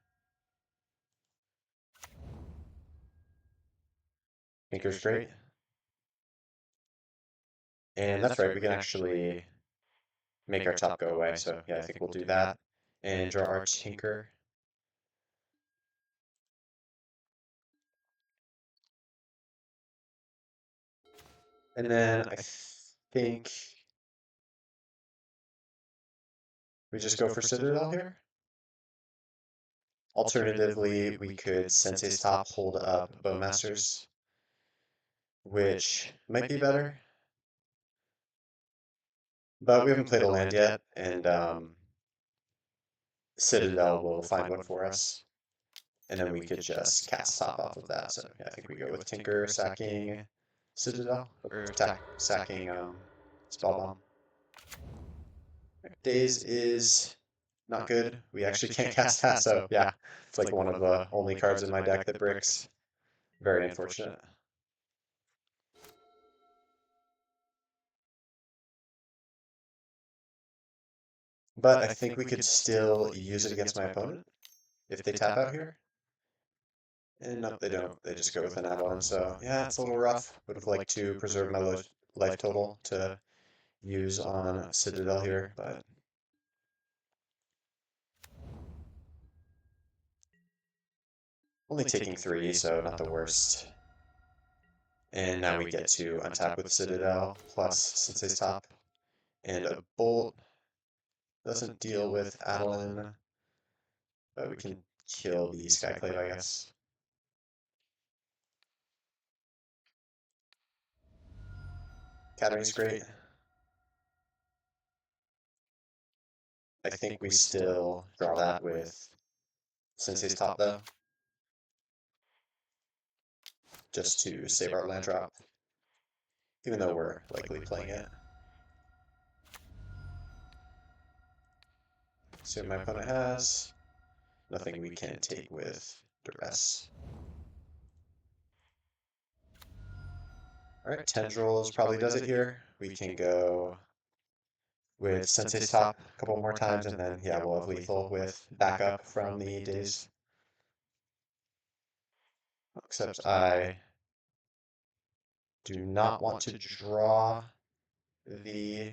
Tinker's great. And that's right, we can actually make our top go away, so yeah, I think we'll do that. And draw our Tinker. And then I think we just go for Citadel here. Alternatively, we could Sensei's top, hold up Bowmasters, which might be better. But we haven't played a land yet, and Citadel will find one for us. And then we could just cast top off of that. So yeah, I think we go with Tinker sacking Citadel, or sacking Spellbomb. Daze is not good. We actually can't cast that, so yeah, it's like one of the only cards in my deck that bricks. Very unfortunate. But I think we could still use it against my opponent if they tap out here. And nope, they don't. They just go with an add-on. So yeah, it's a little rough. Would have liked to preserve my life total to use on Citadel here, but only taking 3, so not the worst. And now we get to untap with Citadel plus Sensei's top. And a Bolt doesn't deal with Adeline, but we can kill the Skyclave, I guess. Academy's great. I think we still draw that with Sensei's top, though, just to save our land drop, even though we're likely playing it. See what my opponent has. Nothing we can take with duress. Alright, Tendrils probably does it here. We can go with Sensei's top a couple more times, and then, yeah, we'll have lethal with backup from the Daze. Except I do not want to draw the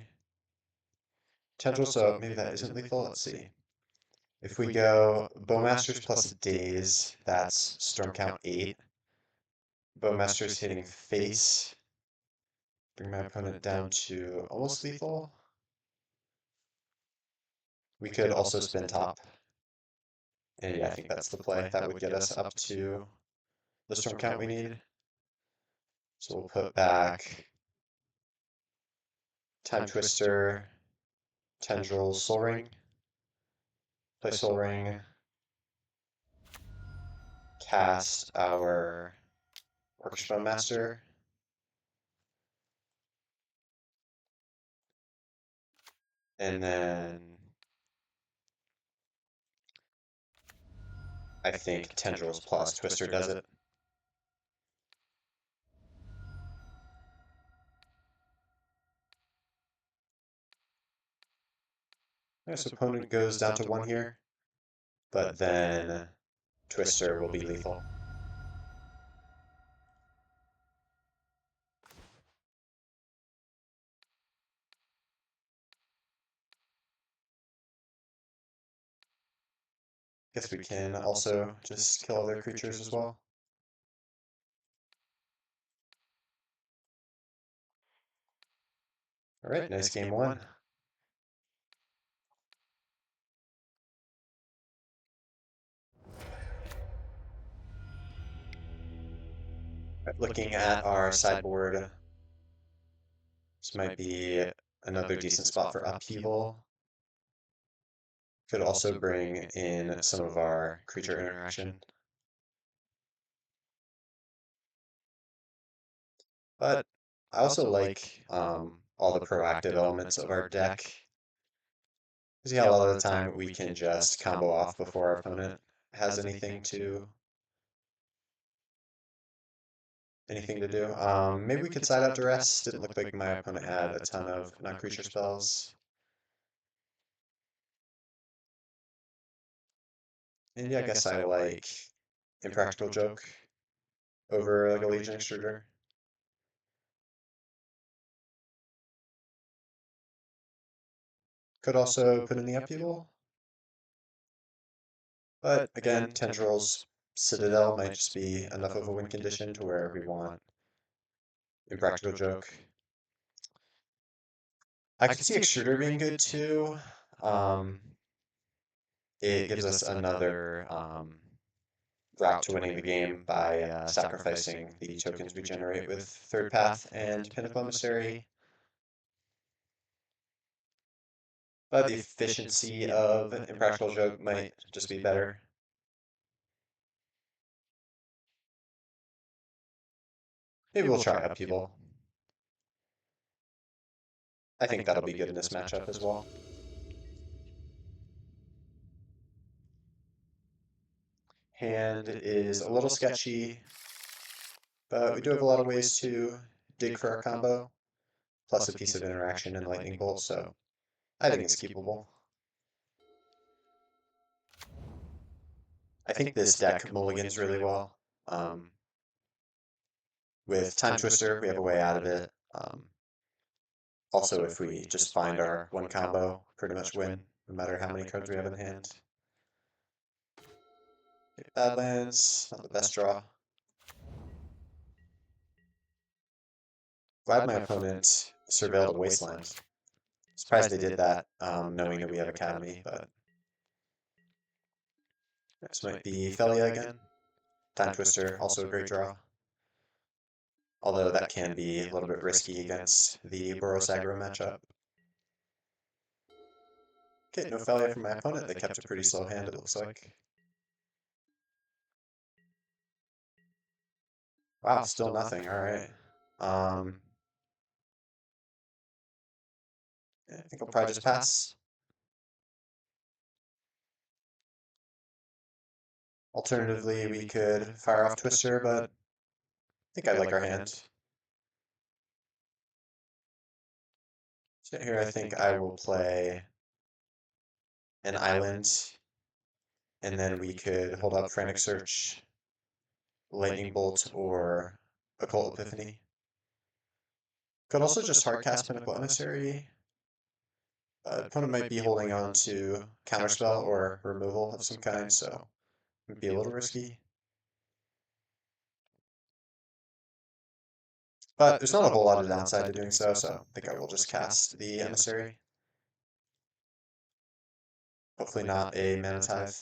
Tendril, so maybe that isn't lethal. Let's see. If we go Bowmasters plus Daze, that's Storm Count 8. Bowmasters hitting face. Bring my opponent down to almost lethal. We could also spin top. And yeah, I think that's the play. That would get us up to the storm count we need. So we'll put back Time Twister, Tendrils, Soul Ring. Play Soul Ring. Cast our Orchestra Master. And then I think Tendrils plus Twister does it. Nice, opponent goes down to 1 here, but then Twister will be lethal. Guess we can also just kill other creatures as well. Alright, nice game 1. Looking at our sideboard, this might be another decent spot for upheaval. Could also bring in some of our creature interaction. But I also like all the proactive elements of our deck. See how a lot of the time we can just combo off before our opponent has anything to do. Maybe we could side out Duress. Didn't look like my opponent had a ton of non-creature spells. And yeah, I guess I like Impractical Joke over like a Legion Extruder. Could also put in the upheaval. But again, Tendrils Citadel might just be enough of a win condition to where we want Impractical Joke. I could see Extruder being good too. It gives us another route to winning the game by sacrificing the tokens we generate with Third Path and Pinnacle Emissary. But the efficiency of Impractical Joke might just be better. Maybe we'll try Upheaval. I think that'll be good in this matchup as well. Hand is a little sketchy, but we do have a lot of ways to dig for our combo, plus a piece of interaction and Lightning Bolt, so I think it's keepable. I think this deck mulligans really well. With Time Twister, we have a way out of it. Also, if we just find our one combo, pretty much win, no matter how many cards we have in hand. Badlands, not the best draw. Glad my opponent surveilled a Wasteland. Surprised they did that, knowing that we have Academy, but this might be Felia again. Time Twister, also a great draw. Although that can be a little bit risky against the Boros aggro matchup. Okay, no Felia from my opponent. They kept a pretty slow hand, it looks like. Wow, still nothing. Alright. I think I'll probably just pass. Alternatively, we could fire off Twister, but I think I like our hand. So here I think I will play an island, and then we could hold up Frantic Search, Lightning Bolt, or Occult Epiphany. Could also just hardcast Pinnacle Emissary. Opponent might be holding on to counterspell or removal of some kind, so it would be a little risky. But there's not a whole lot of downside to doing so, so I think I will just cast the Emissary. Hopefully not a Mana Tithe.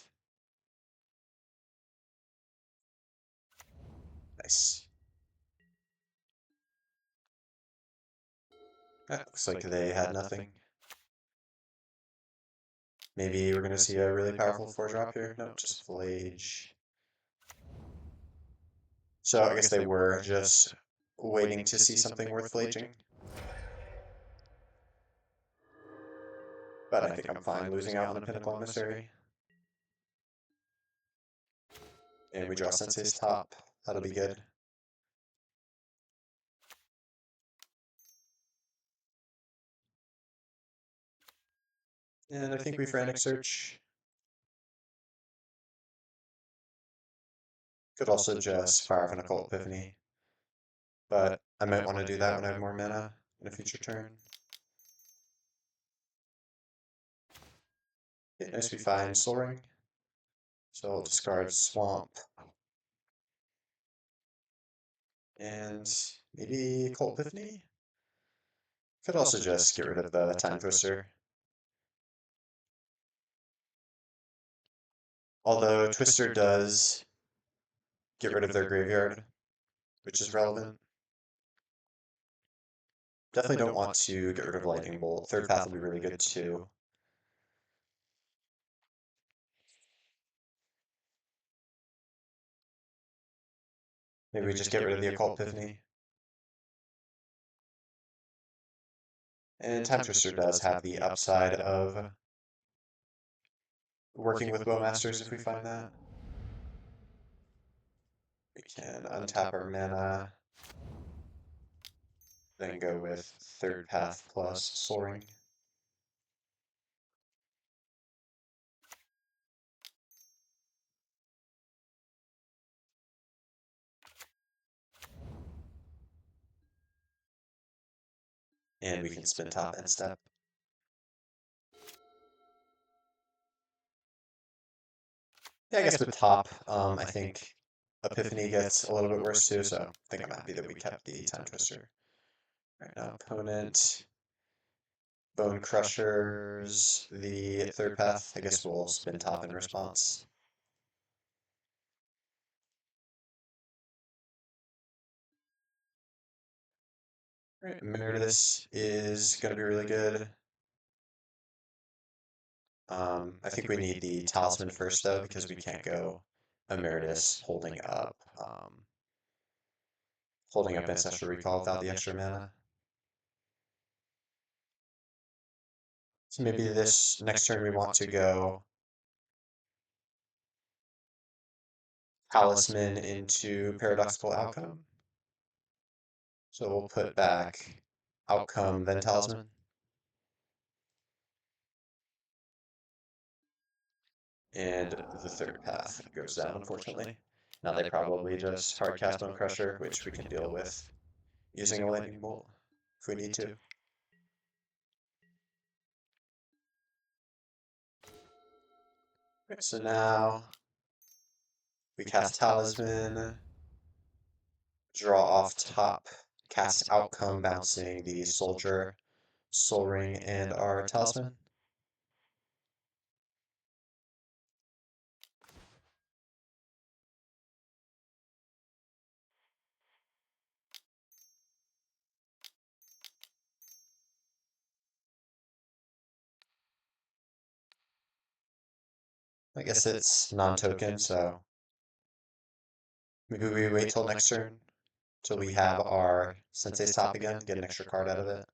Nice. That looks like they had nothing. Maybe we're going to see a really powerful 4-drop here. No, just Flage. So I guess they were just waiting to see something worth flaging. But I think I'm fine losing out on a Pinnacle Emissary. And we draw Sensei's top. That'll be good. And I think we Frantic Search. Could also just fire off an Occult Epiphany. But I might want to do that when I have more mana in a future turn. Okay, nice, we find Soul Ring. So I'll discard Swamp. And maybe Occult Epiphany? Could also just get rid of the Time Twister. Although Twister does get rid of their graveyard, which is relevant. Definitely don't want to get rid of Lightning Bolt. Third Path will be really good too. Maybe we just get rid of the Occult Epiphany. And Time Twister does have the upside of working with Bowmasters if we find that. We can untap our mana, then go with Third Path plus Soul Ring. And we can spin top and step. Yeah, I guess with top, I think Epiphany gets a little bit worse too, so I think I'm happy that we kept the Time Twister. Right now, opponent, Bone Crushers, the Third Path. I guess we'll spin top in response. Right, Emeritus is going to be really good. I think we need the Talisman first though, because we can't go Emeritus holding up Ancestral Recall without the extra mana. So maybe this next turn we want to go Talisman into Paradoxical Outcome. So we'll put back Outcome, then Talisman. And the Third Path goes down, unfortunately. Now they probably just hardcast Bone Crusher, which we can deal with using a Lightning Bolt if we need to. So now we cast Talisman, draw off top, cast Outcome, bouncing the Soldier, Soul Ring, and our Talisman. I guess it's non-token, so maybe we wait till next turn, till we have our Sensei's Top again, get an extra card out of it.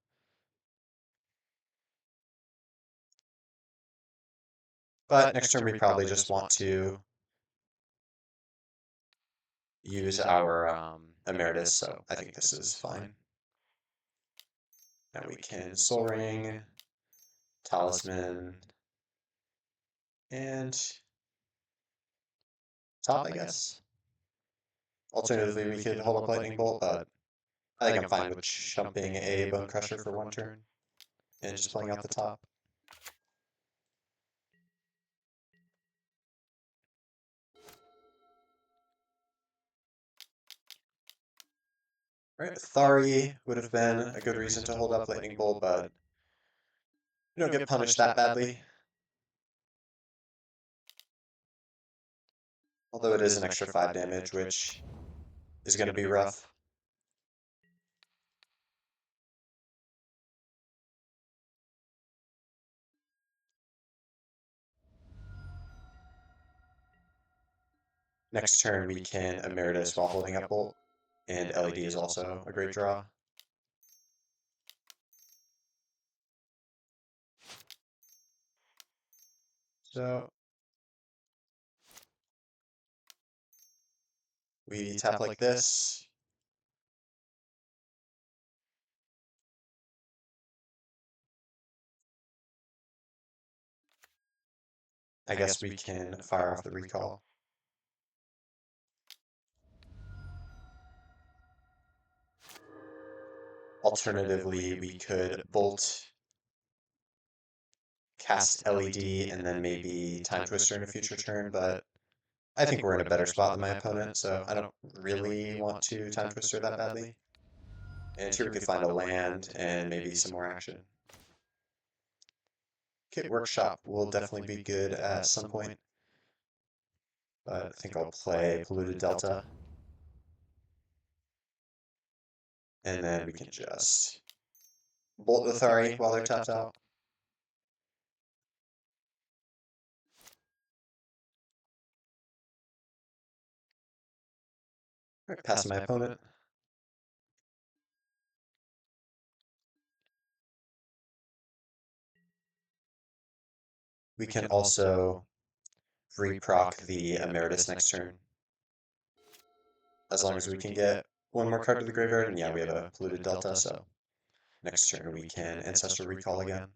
But next turn we probably just want to use our Emeritus, so I think this is fine. Now we can Soul Ring, Talisman, and top, I guess. Alternatively, we could hold up Lightning Bolt, but I think I'm fine with jumping a Bone Crusher for one turn and just pulling out the top. Right, Thari would have been a good reason to hold up Lightning Bolt, but we don't get punished that badly. Although it is an extra 5 damage, which is going to be rough. Next turn we can Emeritus while holding up Bolt, and LED is also a great draw. So we tap like this. I guess we can fire off the recall. Alternatively, we could Bolt, cast LED, and then maybe Time Twister in a future turn, but I think we're in a better spot than my opponent, so I don't really want to Time Twister that badly. And here we could find a land and maybe some more action. Kit Workshop will definitely be good at some point, but I think I'll play Polluted Delta. And then we can just Bolt Lothari while they're tapped out. All right, pass my opponent. We can also reproc the Emeritus next turn, as long as we can get one more card to the graveyard, and yeah, we have a Polluted Delta, so next turn we can Ancestral Recall again.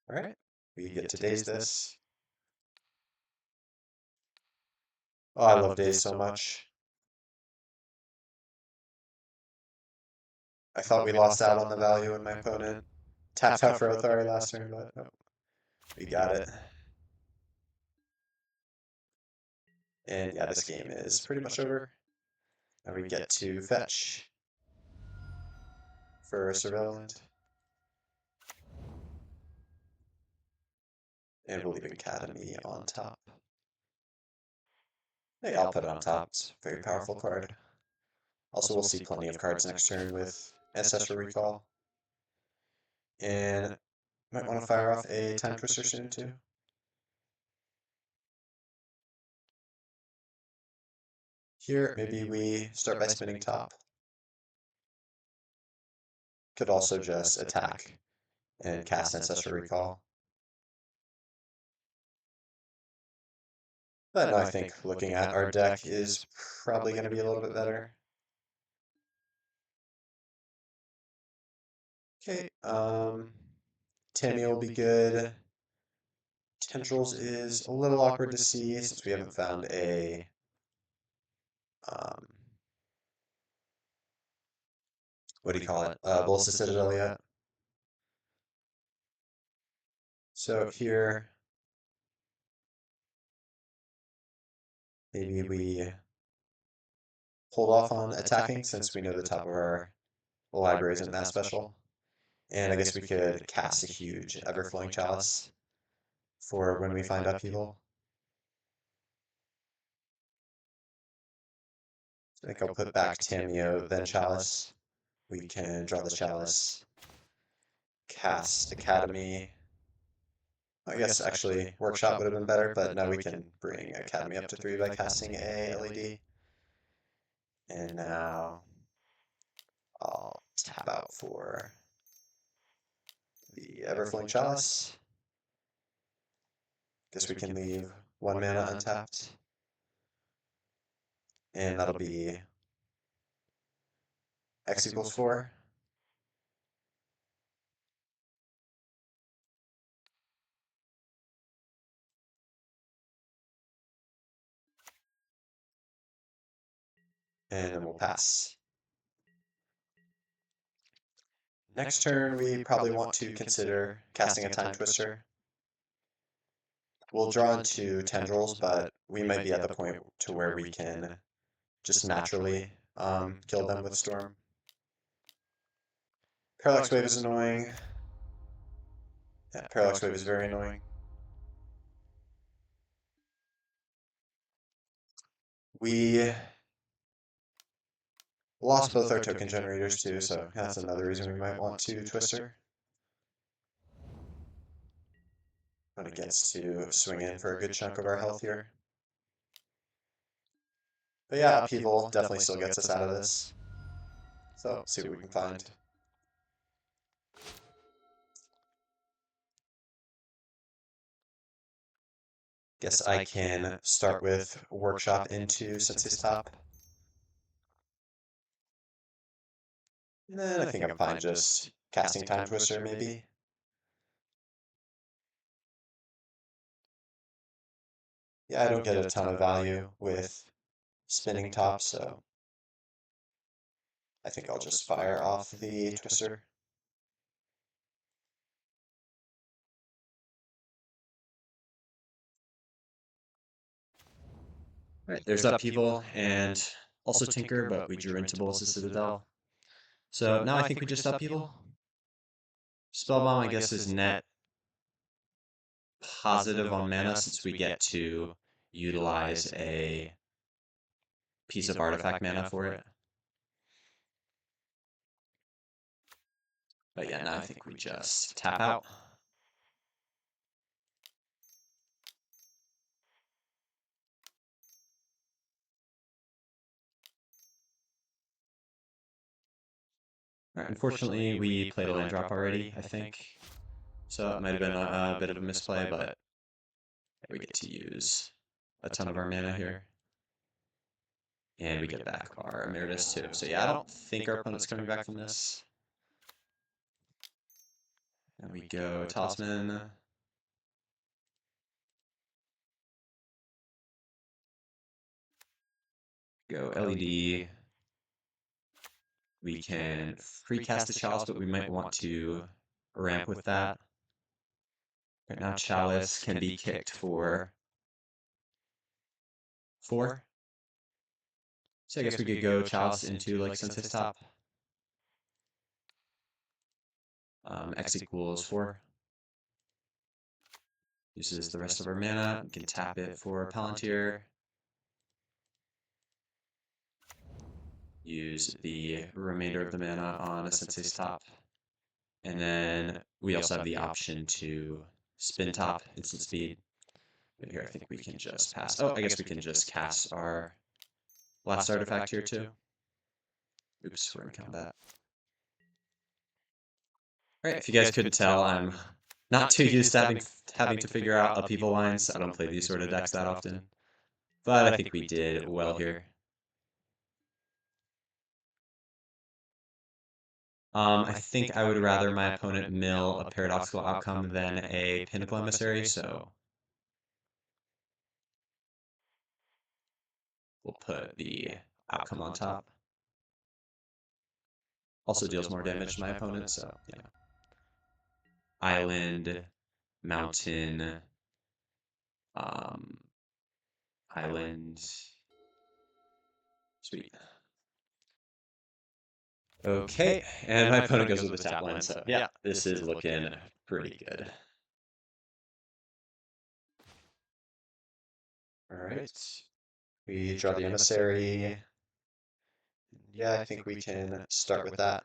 Alright, we get to daze this. Oh, I love daze so much. I thought we lost out on the value when my opponent tapped out for Othari last turn, but no, we got it. And yeah, this game is pretty much over. Now we get to fetch for Surveillant. And we'll leave Academy on top. Hey, I'll put it on top. It's a very powerful card. Also, we'll see plenty of cards next turn with Ancestral Recall. And might want to fire off a Time Twister soon, too. Here, maybe we start by spinning top. Could also just attack and cast Ancestral Recall. But no, I think looking at our deck is probably going to be a little bit better. Okay, Tamiya will be good. Tendrils is a little awkward to see since we haven't found a what do you call it? Bolas Citadel yet. So here, maybe we hold off on attacking since we know the top of our library isn't that special. And I guess we could cast a huge Everflowing Chalice for when we find upheaval. I think I'll put back Tameo, then Chalice. We can draw the Chalice, cast Academy. I guess actually Workshop would have been better, but now we can bring Academy up to 3 by casting a LED. And now I'll tap out for the Everflowing Chalice. Guess we can leave 1 mana untapped. And that'll be X equals 4. And then we'll pass. Next turn, we probably want to consider casting a Time Twister. We'll draw into Tendrils, but we might be at the point to where we can just naturally kill them with Storm. Parallax Wave is annoying. Yeah, Parallax Wave is very annoying. We lost both our token generators too, so that's another reason we might want to Twister. But it gets to swing in for a good chunk of our health here. But yeah, Upheaval definitely still gets us out of this. So, see what we can find. Guess I can start with Workshop into Sensei's Top. And then I think I'm fine just casting Time Twister, maybe. Yeah, I don't get a ton of value with spinning top, so I think I'll just fire off the Twister. Right, there's Upheaval and also Tinker, but we drew into Bolas Citadel. So now I think we just Upheaval. Spellbomb, I guess, is net positive on mana since we get to utilize a piece of artifact mana for it. But yeah, now I think we just tap out. Right, unfortunately, we played a land drop already, I think. So it might have been a bit of a misplay, but we get to use a ton of our mana here. And we get back our Emeritus too. So yeah, I don't think our opponent's coming back from this. And we go Talisman. Go LED. We can free cast the Chalice, but we might want to ramp with that. Right now, Chalice can be kicked for 4. So I guess we could go Chalice into like Sensei's Top. X equals 4. Uses the rest of our mana. We can tap it for Palantir. Use the remainder of the mana on a Sensei's Top. And then we also have the option to spin top, instant speed. But here I think we can just pass. Oh, I guess we can just cast our last artifact here too. Oops, we're in combat. Alright, if you guys couldn't tell, I'm not too used to having to figure out upheaval lines. I don't play these sort of decks that often. But I think we did well here. I think I would rather my opponent mill a paradoxical outcome than a pinnacle emissary, so we'll put the outcome on top. Also deals more damage to my opponent, so yeah. Island, mountain, island. Sweet. Okay, and my opponent goes with the tap line, so yeah, this is looking pretty good. Alright. We draw the Emissary. Yeah, I think we can start with that.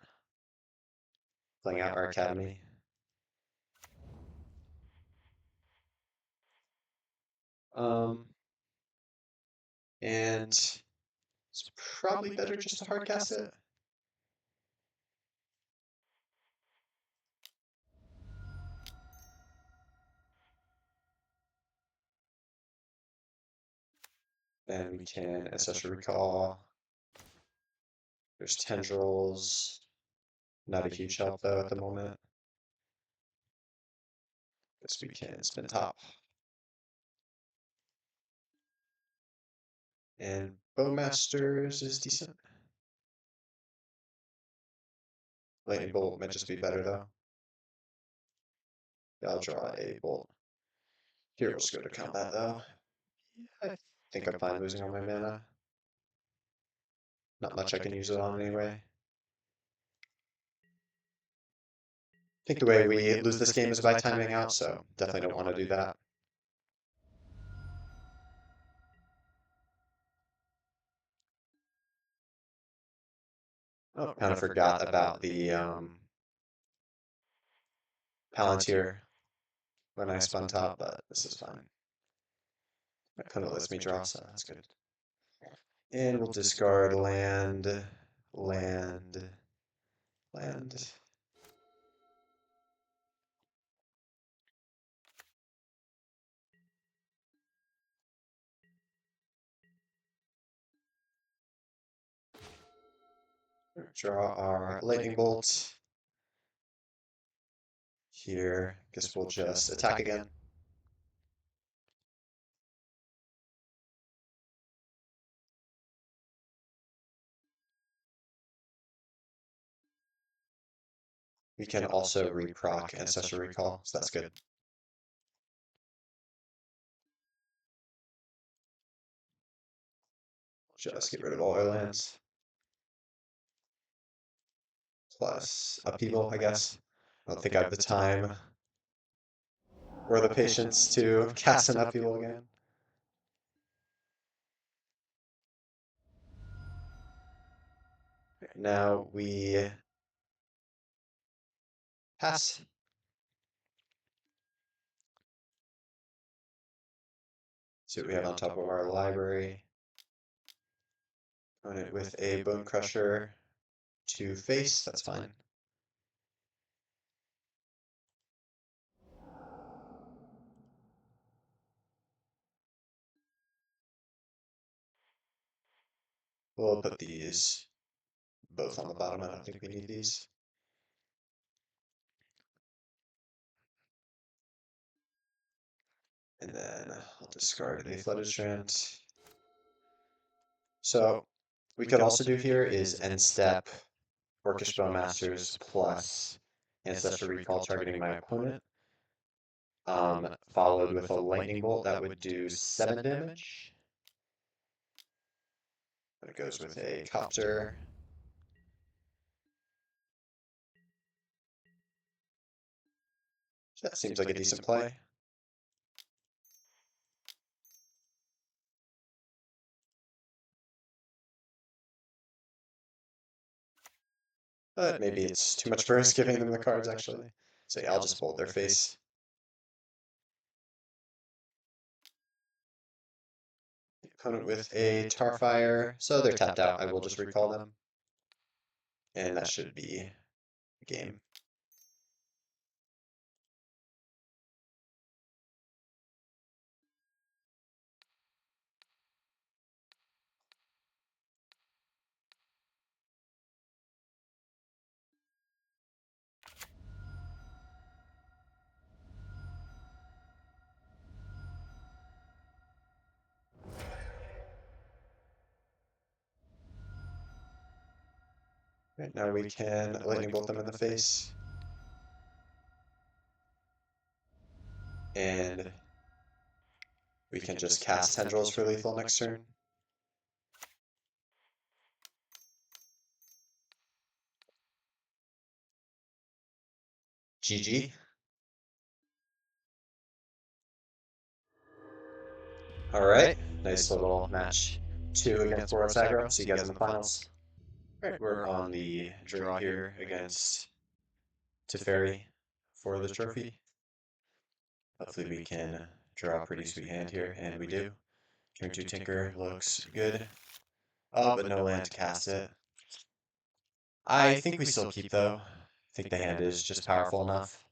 Playing out our Academy. And it's probably better just to hardcast it. Then we can Ancestral Recall. There's Tendrils. Not a huge help though at the moment. Guess we can spin top. And Bowmasters is decent. Lightning bolt might just be better though. Yeah, I'll draw a bolt. Here, we'll just go to combat though. I think I'm fine losing all my mana. Not much I can use it on anyway. I think the way we lose this game is by timing out, so definitely don't want to do that. Oh, kind of forgot about the Palantir when I spun top, but this is fine. My opponent lets me draw, so that's good. And we'll discard land, land, land. Draw our lightning bolt. Here, guess we'll just attack again. We can also reproc Ancestral Recall, so that's good. Just get rid of all our lands. Plus upheaval, I guess. I don't think I have the time or the patience to cast an upheaval again. Now we pass. See what we have on top of our library. Own it with a Bone Crusher to face, that's fine. We'll put these both on the bottom. I don't think we need these. And then I'll discard a Flooded Strand. So we could also do here is end step Orcish Bowmasters plus Ancestral Recall targeting my opponent. Followed with a Lightning Bolt that would do 7 damage. But it goes with a Copter. So that seems like a decent play. But maybe it's too much risk giving them the cards, actually. So yeah, I'll just bolt their face. The opponent with a Tarfire, so they're tapped out. I will just recall them. And that should be a game. Right, now we can lightning bolt them in the face. And we can just cast Tendrils for lethal next turn. GG. Alright, nice little match 2 against Bolas Aggro. See you guys in the finals. Alright, we're on the draw here against Teferi for the trophy. Hopefully we can draw a pretty sweet hand here, and we do. Turn 2 Tinker looks good. Oh, but no land to cast it. I think we still keep though. I think the hand is just powerful enough.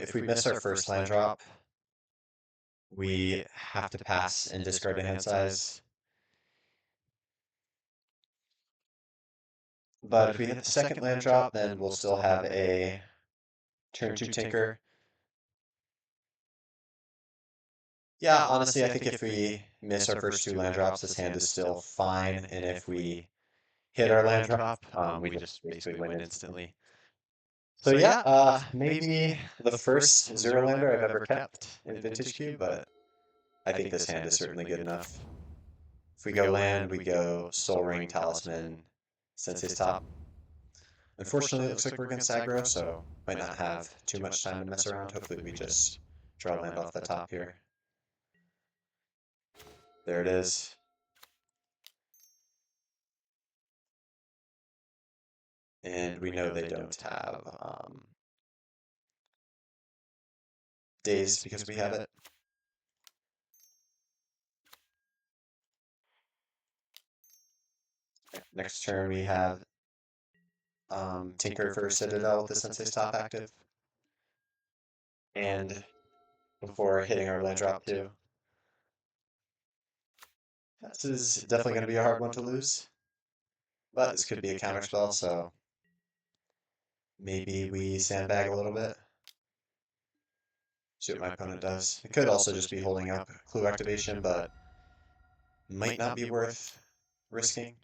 If we miss our first land drop, we have to pass and discard a hand size. But if we hit the second land drop, then we'll still have a turn 2 Tinker. Yeah, honestly, I think if we miss our first 2 land drops, this hand is still fine, and if we hit our land drop, we just basically win instantly. So yeah, maybe the first zero lander I've ever kept in Vintage Cube, but I think this hand is certainly good enough. If we go land, we go Soul Ring, Talisman, Sensei's Top. Unfortunately, it looks like we're against aggro, so might not have too much time to mess around. Hopefully we just draw land off the top here. There it is. And we know they don't have days because we have it. Next turn we have Tinker for Citadel with the Sensei's Top active. And before hitting our land drop too. This is definitely going to be a hard one to lose. But this could be a counterspell, so maybe we sandbag a little bit. See what my opponent does. It could also just be holding up clue activation, but might not be worth risking.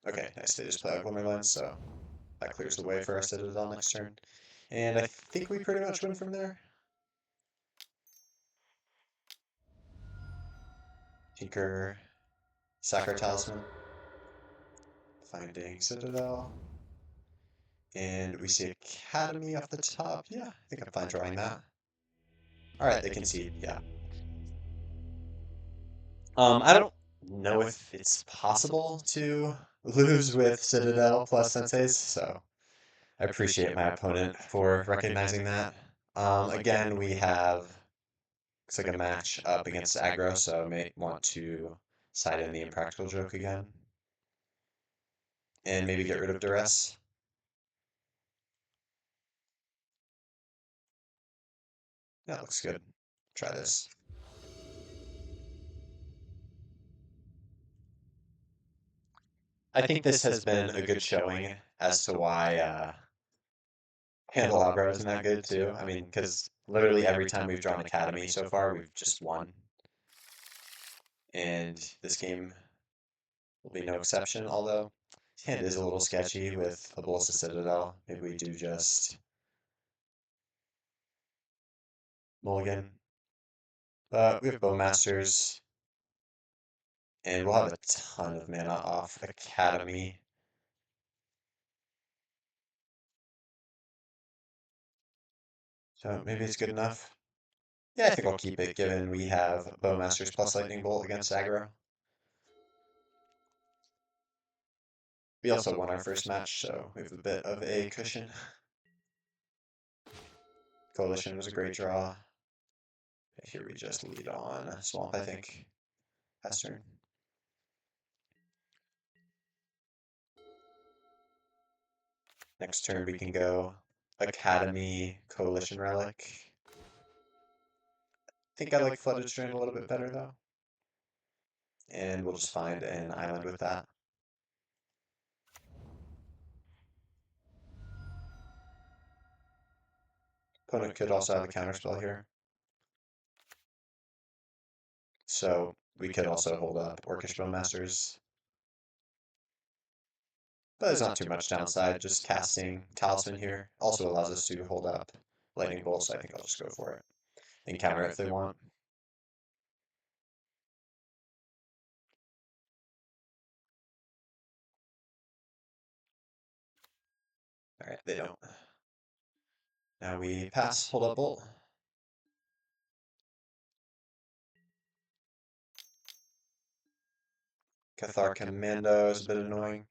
Okay, nice. They just play out Glimmerlens, so that clears the way for our Citadel next turn. And I think we pretty much win from there. Tinker, sack our Talisman, finding Citadel, and we see Academy off the top. Yeah, I think I'm fine drawing that. Alright, they concede, yeah. I don't know if it's possible to lose with Citadel plus Senseis, so I appreciate my opponent for recognizing that. Again, we have, looks like a match up against aggro, so I may want to side in the Impractical Joke again. And maybe get rid of Duress. That looks good. Try this. I think this has been a good showing as to why Handle Algebra isn't that good too. I mean, because literally every time we've drawn Academy so far, we've just won. And this game will be no exception, although his hand is a little sketchy with a Bolas Citadel. Maybe we do just mulligan. But we have Bowmasters, and we'll have a ton of mana off Academy. So maybe it's good enough. Yeah, I think I'll keep it, given we have Bowmasters plus Lightning Bolt against aggro. We also won our first match, so we have a bit of a cushion. Coalition was a great draw. Here we just lead on Swamp, I think. Pass turn. Next turn we can go Academy, Coalition Relic. I think I like Flooded Strand a little bit better though. And we'll just find an island with that. Opponent could also have a counterspell here. So we could also hold up Orcish Bowmasters. But there's not too much downside, just casting Talisman here also allows us to hold up Lightning Bolt, so I think I'll just go for it. And counter it if they want. Alright, they don't. Now we pass, hold up Bolt. Cathar Commando is a bit annoying.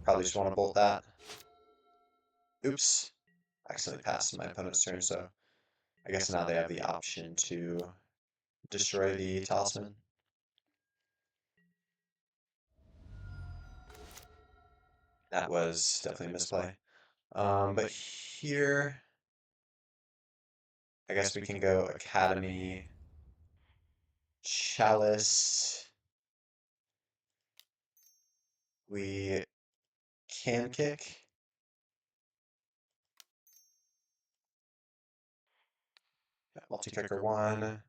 Probably just want to bolt that. Oops. Accidentally passed my opponent's turn, so I guess now they have the option to destroy the Talisman. That was definitely a misplay. But here, I guess we can go Academy, Chalice. We can kick. Multi-kicker 1.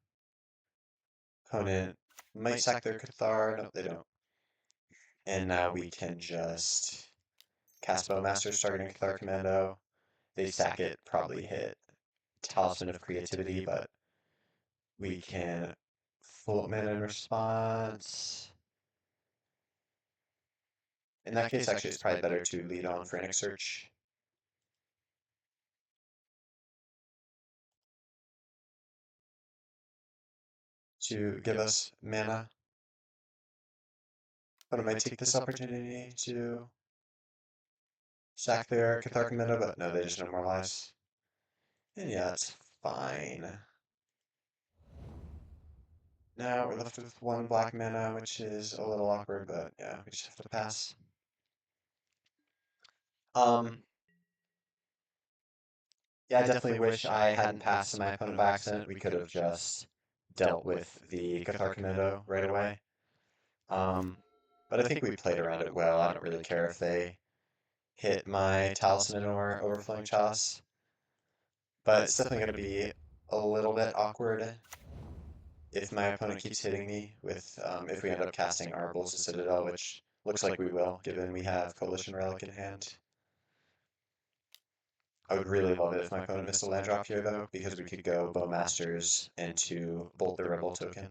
Opponent might sack their Cathar. No, they don't. And now we can just cast Bowmasters targeting Cthulhu Commando. They sack it, probably hit Talisman of Creativity, but we can full mana in response. In that case, actually, it's probably better to lead on Frantic Search. To give us mana. But I might take this opportunity to sack their Cathartic Mana, but no, they just normalize. And yeah, it's fine. Now we're left with one black mana, which is a little awkward, but yeah, we just have to pass. Yeah, I definitely wish I hadn't passed my opponent by accident. We could have just dealt with the Cathar Commando right away. But I think we played around it well. I don't really care if they hit my Talisman or Overflowing Chalice. But it's definitely going to be a little bit awkward if my opponent keeps hitting me with, if we end up casting our Bolas Citadel, which looks like we will, given we have Coalition Relic in hand. I would really love it if my opponent missed a land drop here, though, because we could go Bowmasters into Bolt the Rebel token.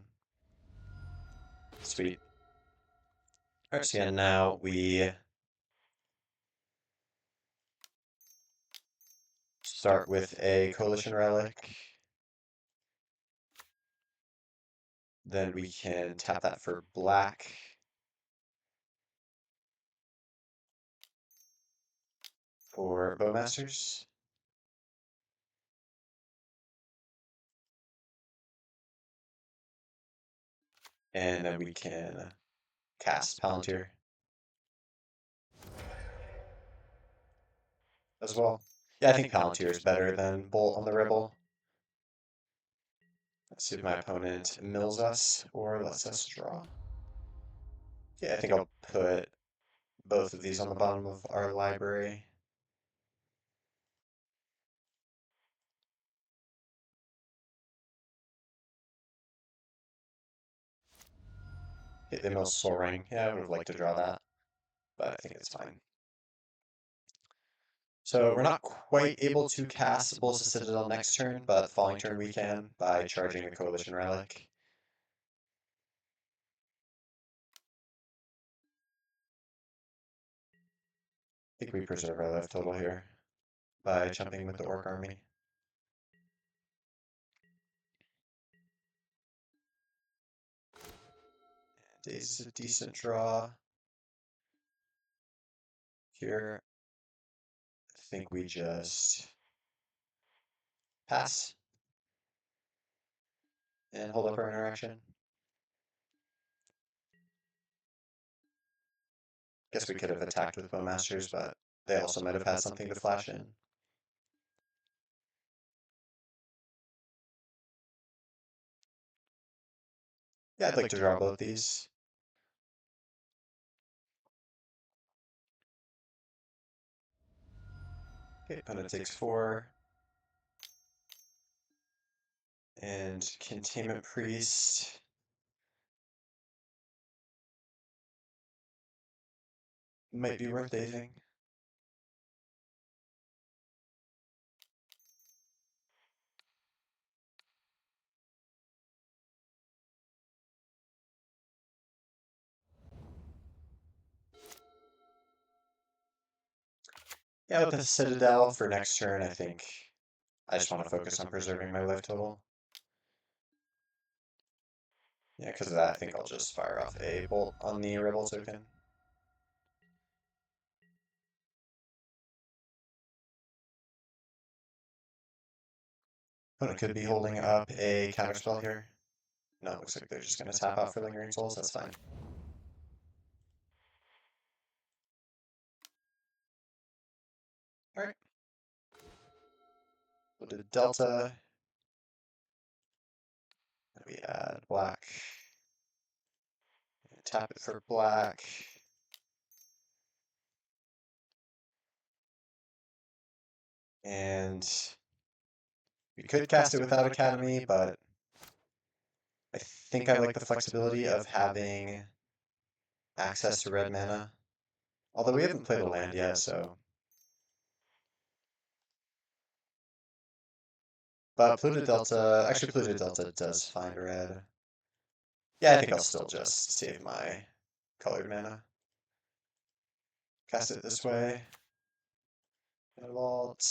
Sweet. Alright, so yeah, now we start with a Coalition Relic. Then we can tap that for black. For Bowmasters. And then we can cast Palantir as well. Yeah, I think Palantir is better than Bolt on the Rebel. Let's see if my opponent mills us or lets us draw. Yeah, I think I'll put both of these on the bottom of our library. Hit the mill Soaring. Yeah, I would have liked to draw that, but I think it's fine. So we're not quite able to cast Bolas Citadel next turn, but the following turn we can by charging a Coalition Relic. I think we preserve our life total here by jumping with the Orc Army. Daze is a decent draw. Here, I think we just pass and hold up our interaction. Guess we could have attacked with Bowmasters, but they also might have had something to flash in. Yeah, I'd like to draw both these. Okay, opponent takes 4. And Containment Priest. Might be worth dazing. Yeah, with the Citadel for next turn, I think I just want to focus on preserving my life total. Yeah, because of that, I think I'll just fire off a bolt on the Rebel token. Opponent could be holding up a counterspell here. No, it looks like they're just going to tap out for Lingering Souls, that's fine. Alright. We'll do Delta. We add black. Tap it for black. And we could cast it without Academy, but I think I like the flexibility of having access to red mana. Although we haven't played a land yet, so. But Pluto Delta, actually Pluto Delta does find red. Yeah, I think I'll still just save my colored mana. Cast it this way. Vault.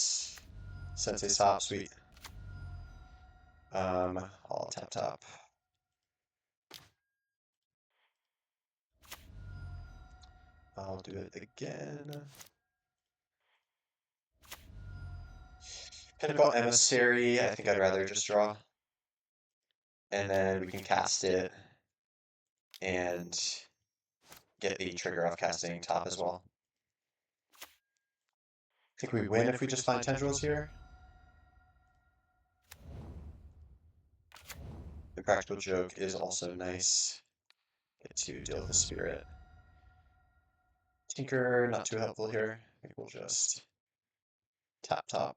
Sensei's top, sweet. I'll tap top. I'll do it again. Pinnacle Emissary, I think I'd rather just draw. And then we can cast it and get the trigger off casting top as well. I think we win if we just find tendrils here. The practical joke is also nice. Get to deal with the spirit. Tinker, not too helpful here. I think we'll just tap top.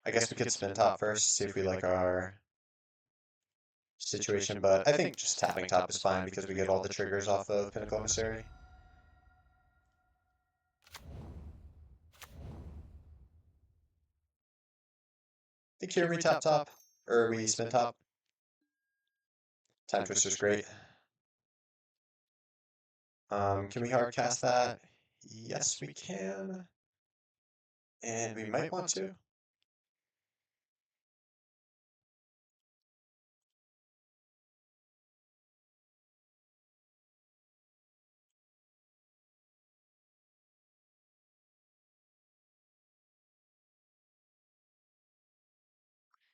I guess we could spin top first, see if we like our situation, but I think just tapping top is fine because we get all the triggers off of Pinnacle Emissary. I think here we tap top, or we spin top. Time Twister's great. Can we hard cast that? Yes, we can. And we might want to.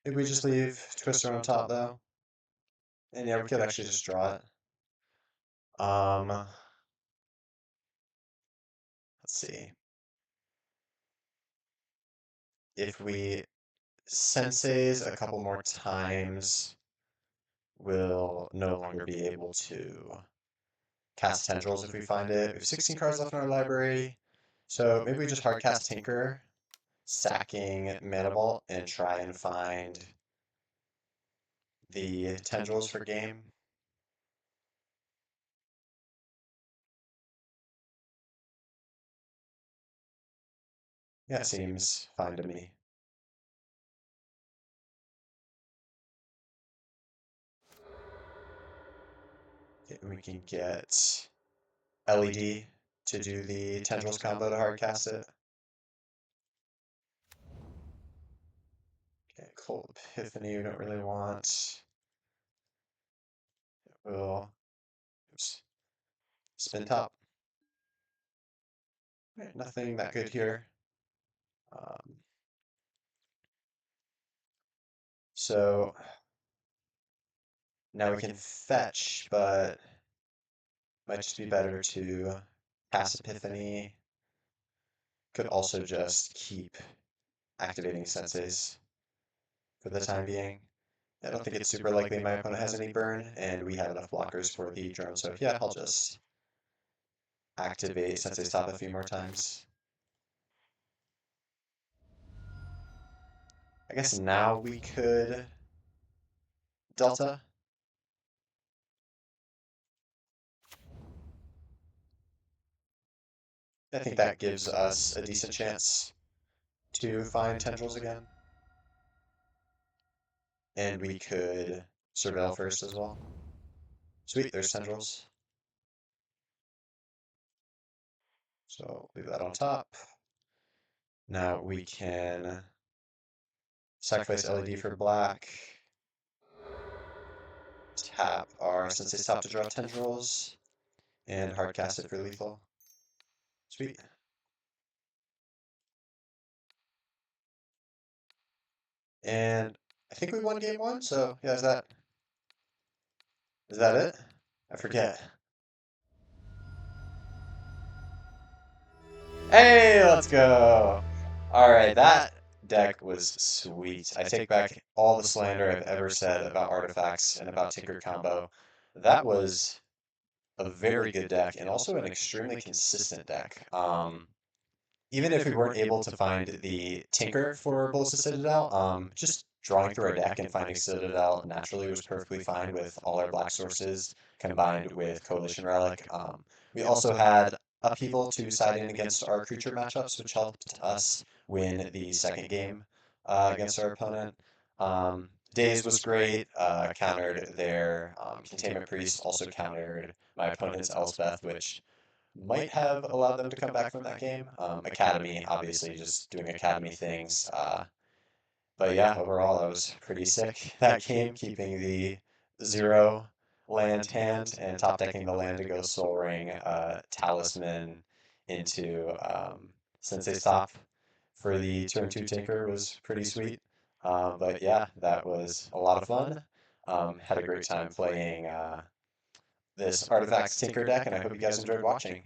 Maybe we just leave Twister on top though. And yeah, we could actually just draw it. Let's see. If we senseis a couple more times, we'll no longer be able to cast tendrils if we find it. We have 16 cards left in our library. So maybe we just hard cast Tinker, sacking Mana Vault, and try and find the tendrils for game. Yeah, it seems fine to me. We can get LED to do the tendrils combo to hard cast it. Okay, Cold Epiphany we don't really want. We'll spin top. Right, nothing that good here. So now we can fetch, but might just be better to cast Epiphany. Could also just keep activating senses for the time being. I don't think it's super likely my opponent has any burn, and we have enough blockers for the drone, so yeah, I'll just activate Sensei's Top a few more times. I guess now we could Delta. I think that gives us a decent chance to find tendrils again. And we could surveil first as well. Sweet, there's tendrils. So leave that on top. Now we can sacrifice LED for black. Tap our Sensei's Top to draw tendrils. And hard cast it for lethal. Sweet. And I think we won game one, so yeah, is that it? I forget. Hey, let's go! Alright, that deck was sweet. I take back all the slander I've ever said about artifacts and about Tinker Combo. That was a very good deck, and also an extremely consistent deck. Even if we weren't able to find the Tinker for Bolas Citadel, just drawing through our deck and finding Citadel naturally was perfectly fine with all our black sources combined with Coalition Relic. We also had upheaval to side in against our creature matchups, which helped us win the second game against our opponent. Days was great, countered their Containment Priest, also countered my opponent's Elspeth, which might have allowed them to come back from that game. Academy, obviously, just doing Academy things. But yeah, overall, I was pretty sick that game, keeping the 0 land hand and top decking the land to go Soul Ring, Talisman into Sensei's Top for the turn 2 Tinker was pretty sweet. But yeah, that was a lot of fun. Had a great time playing this Artifacts Tinker deck, and I hope you guys enjoyed watching.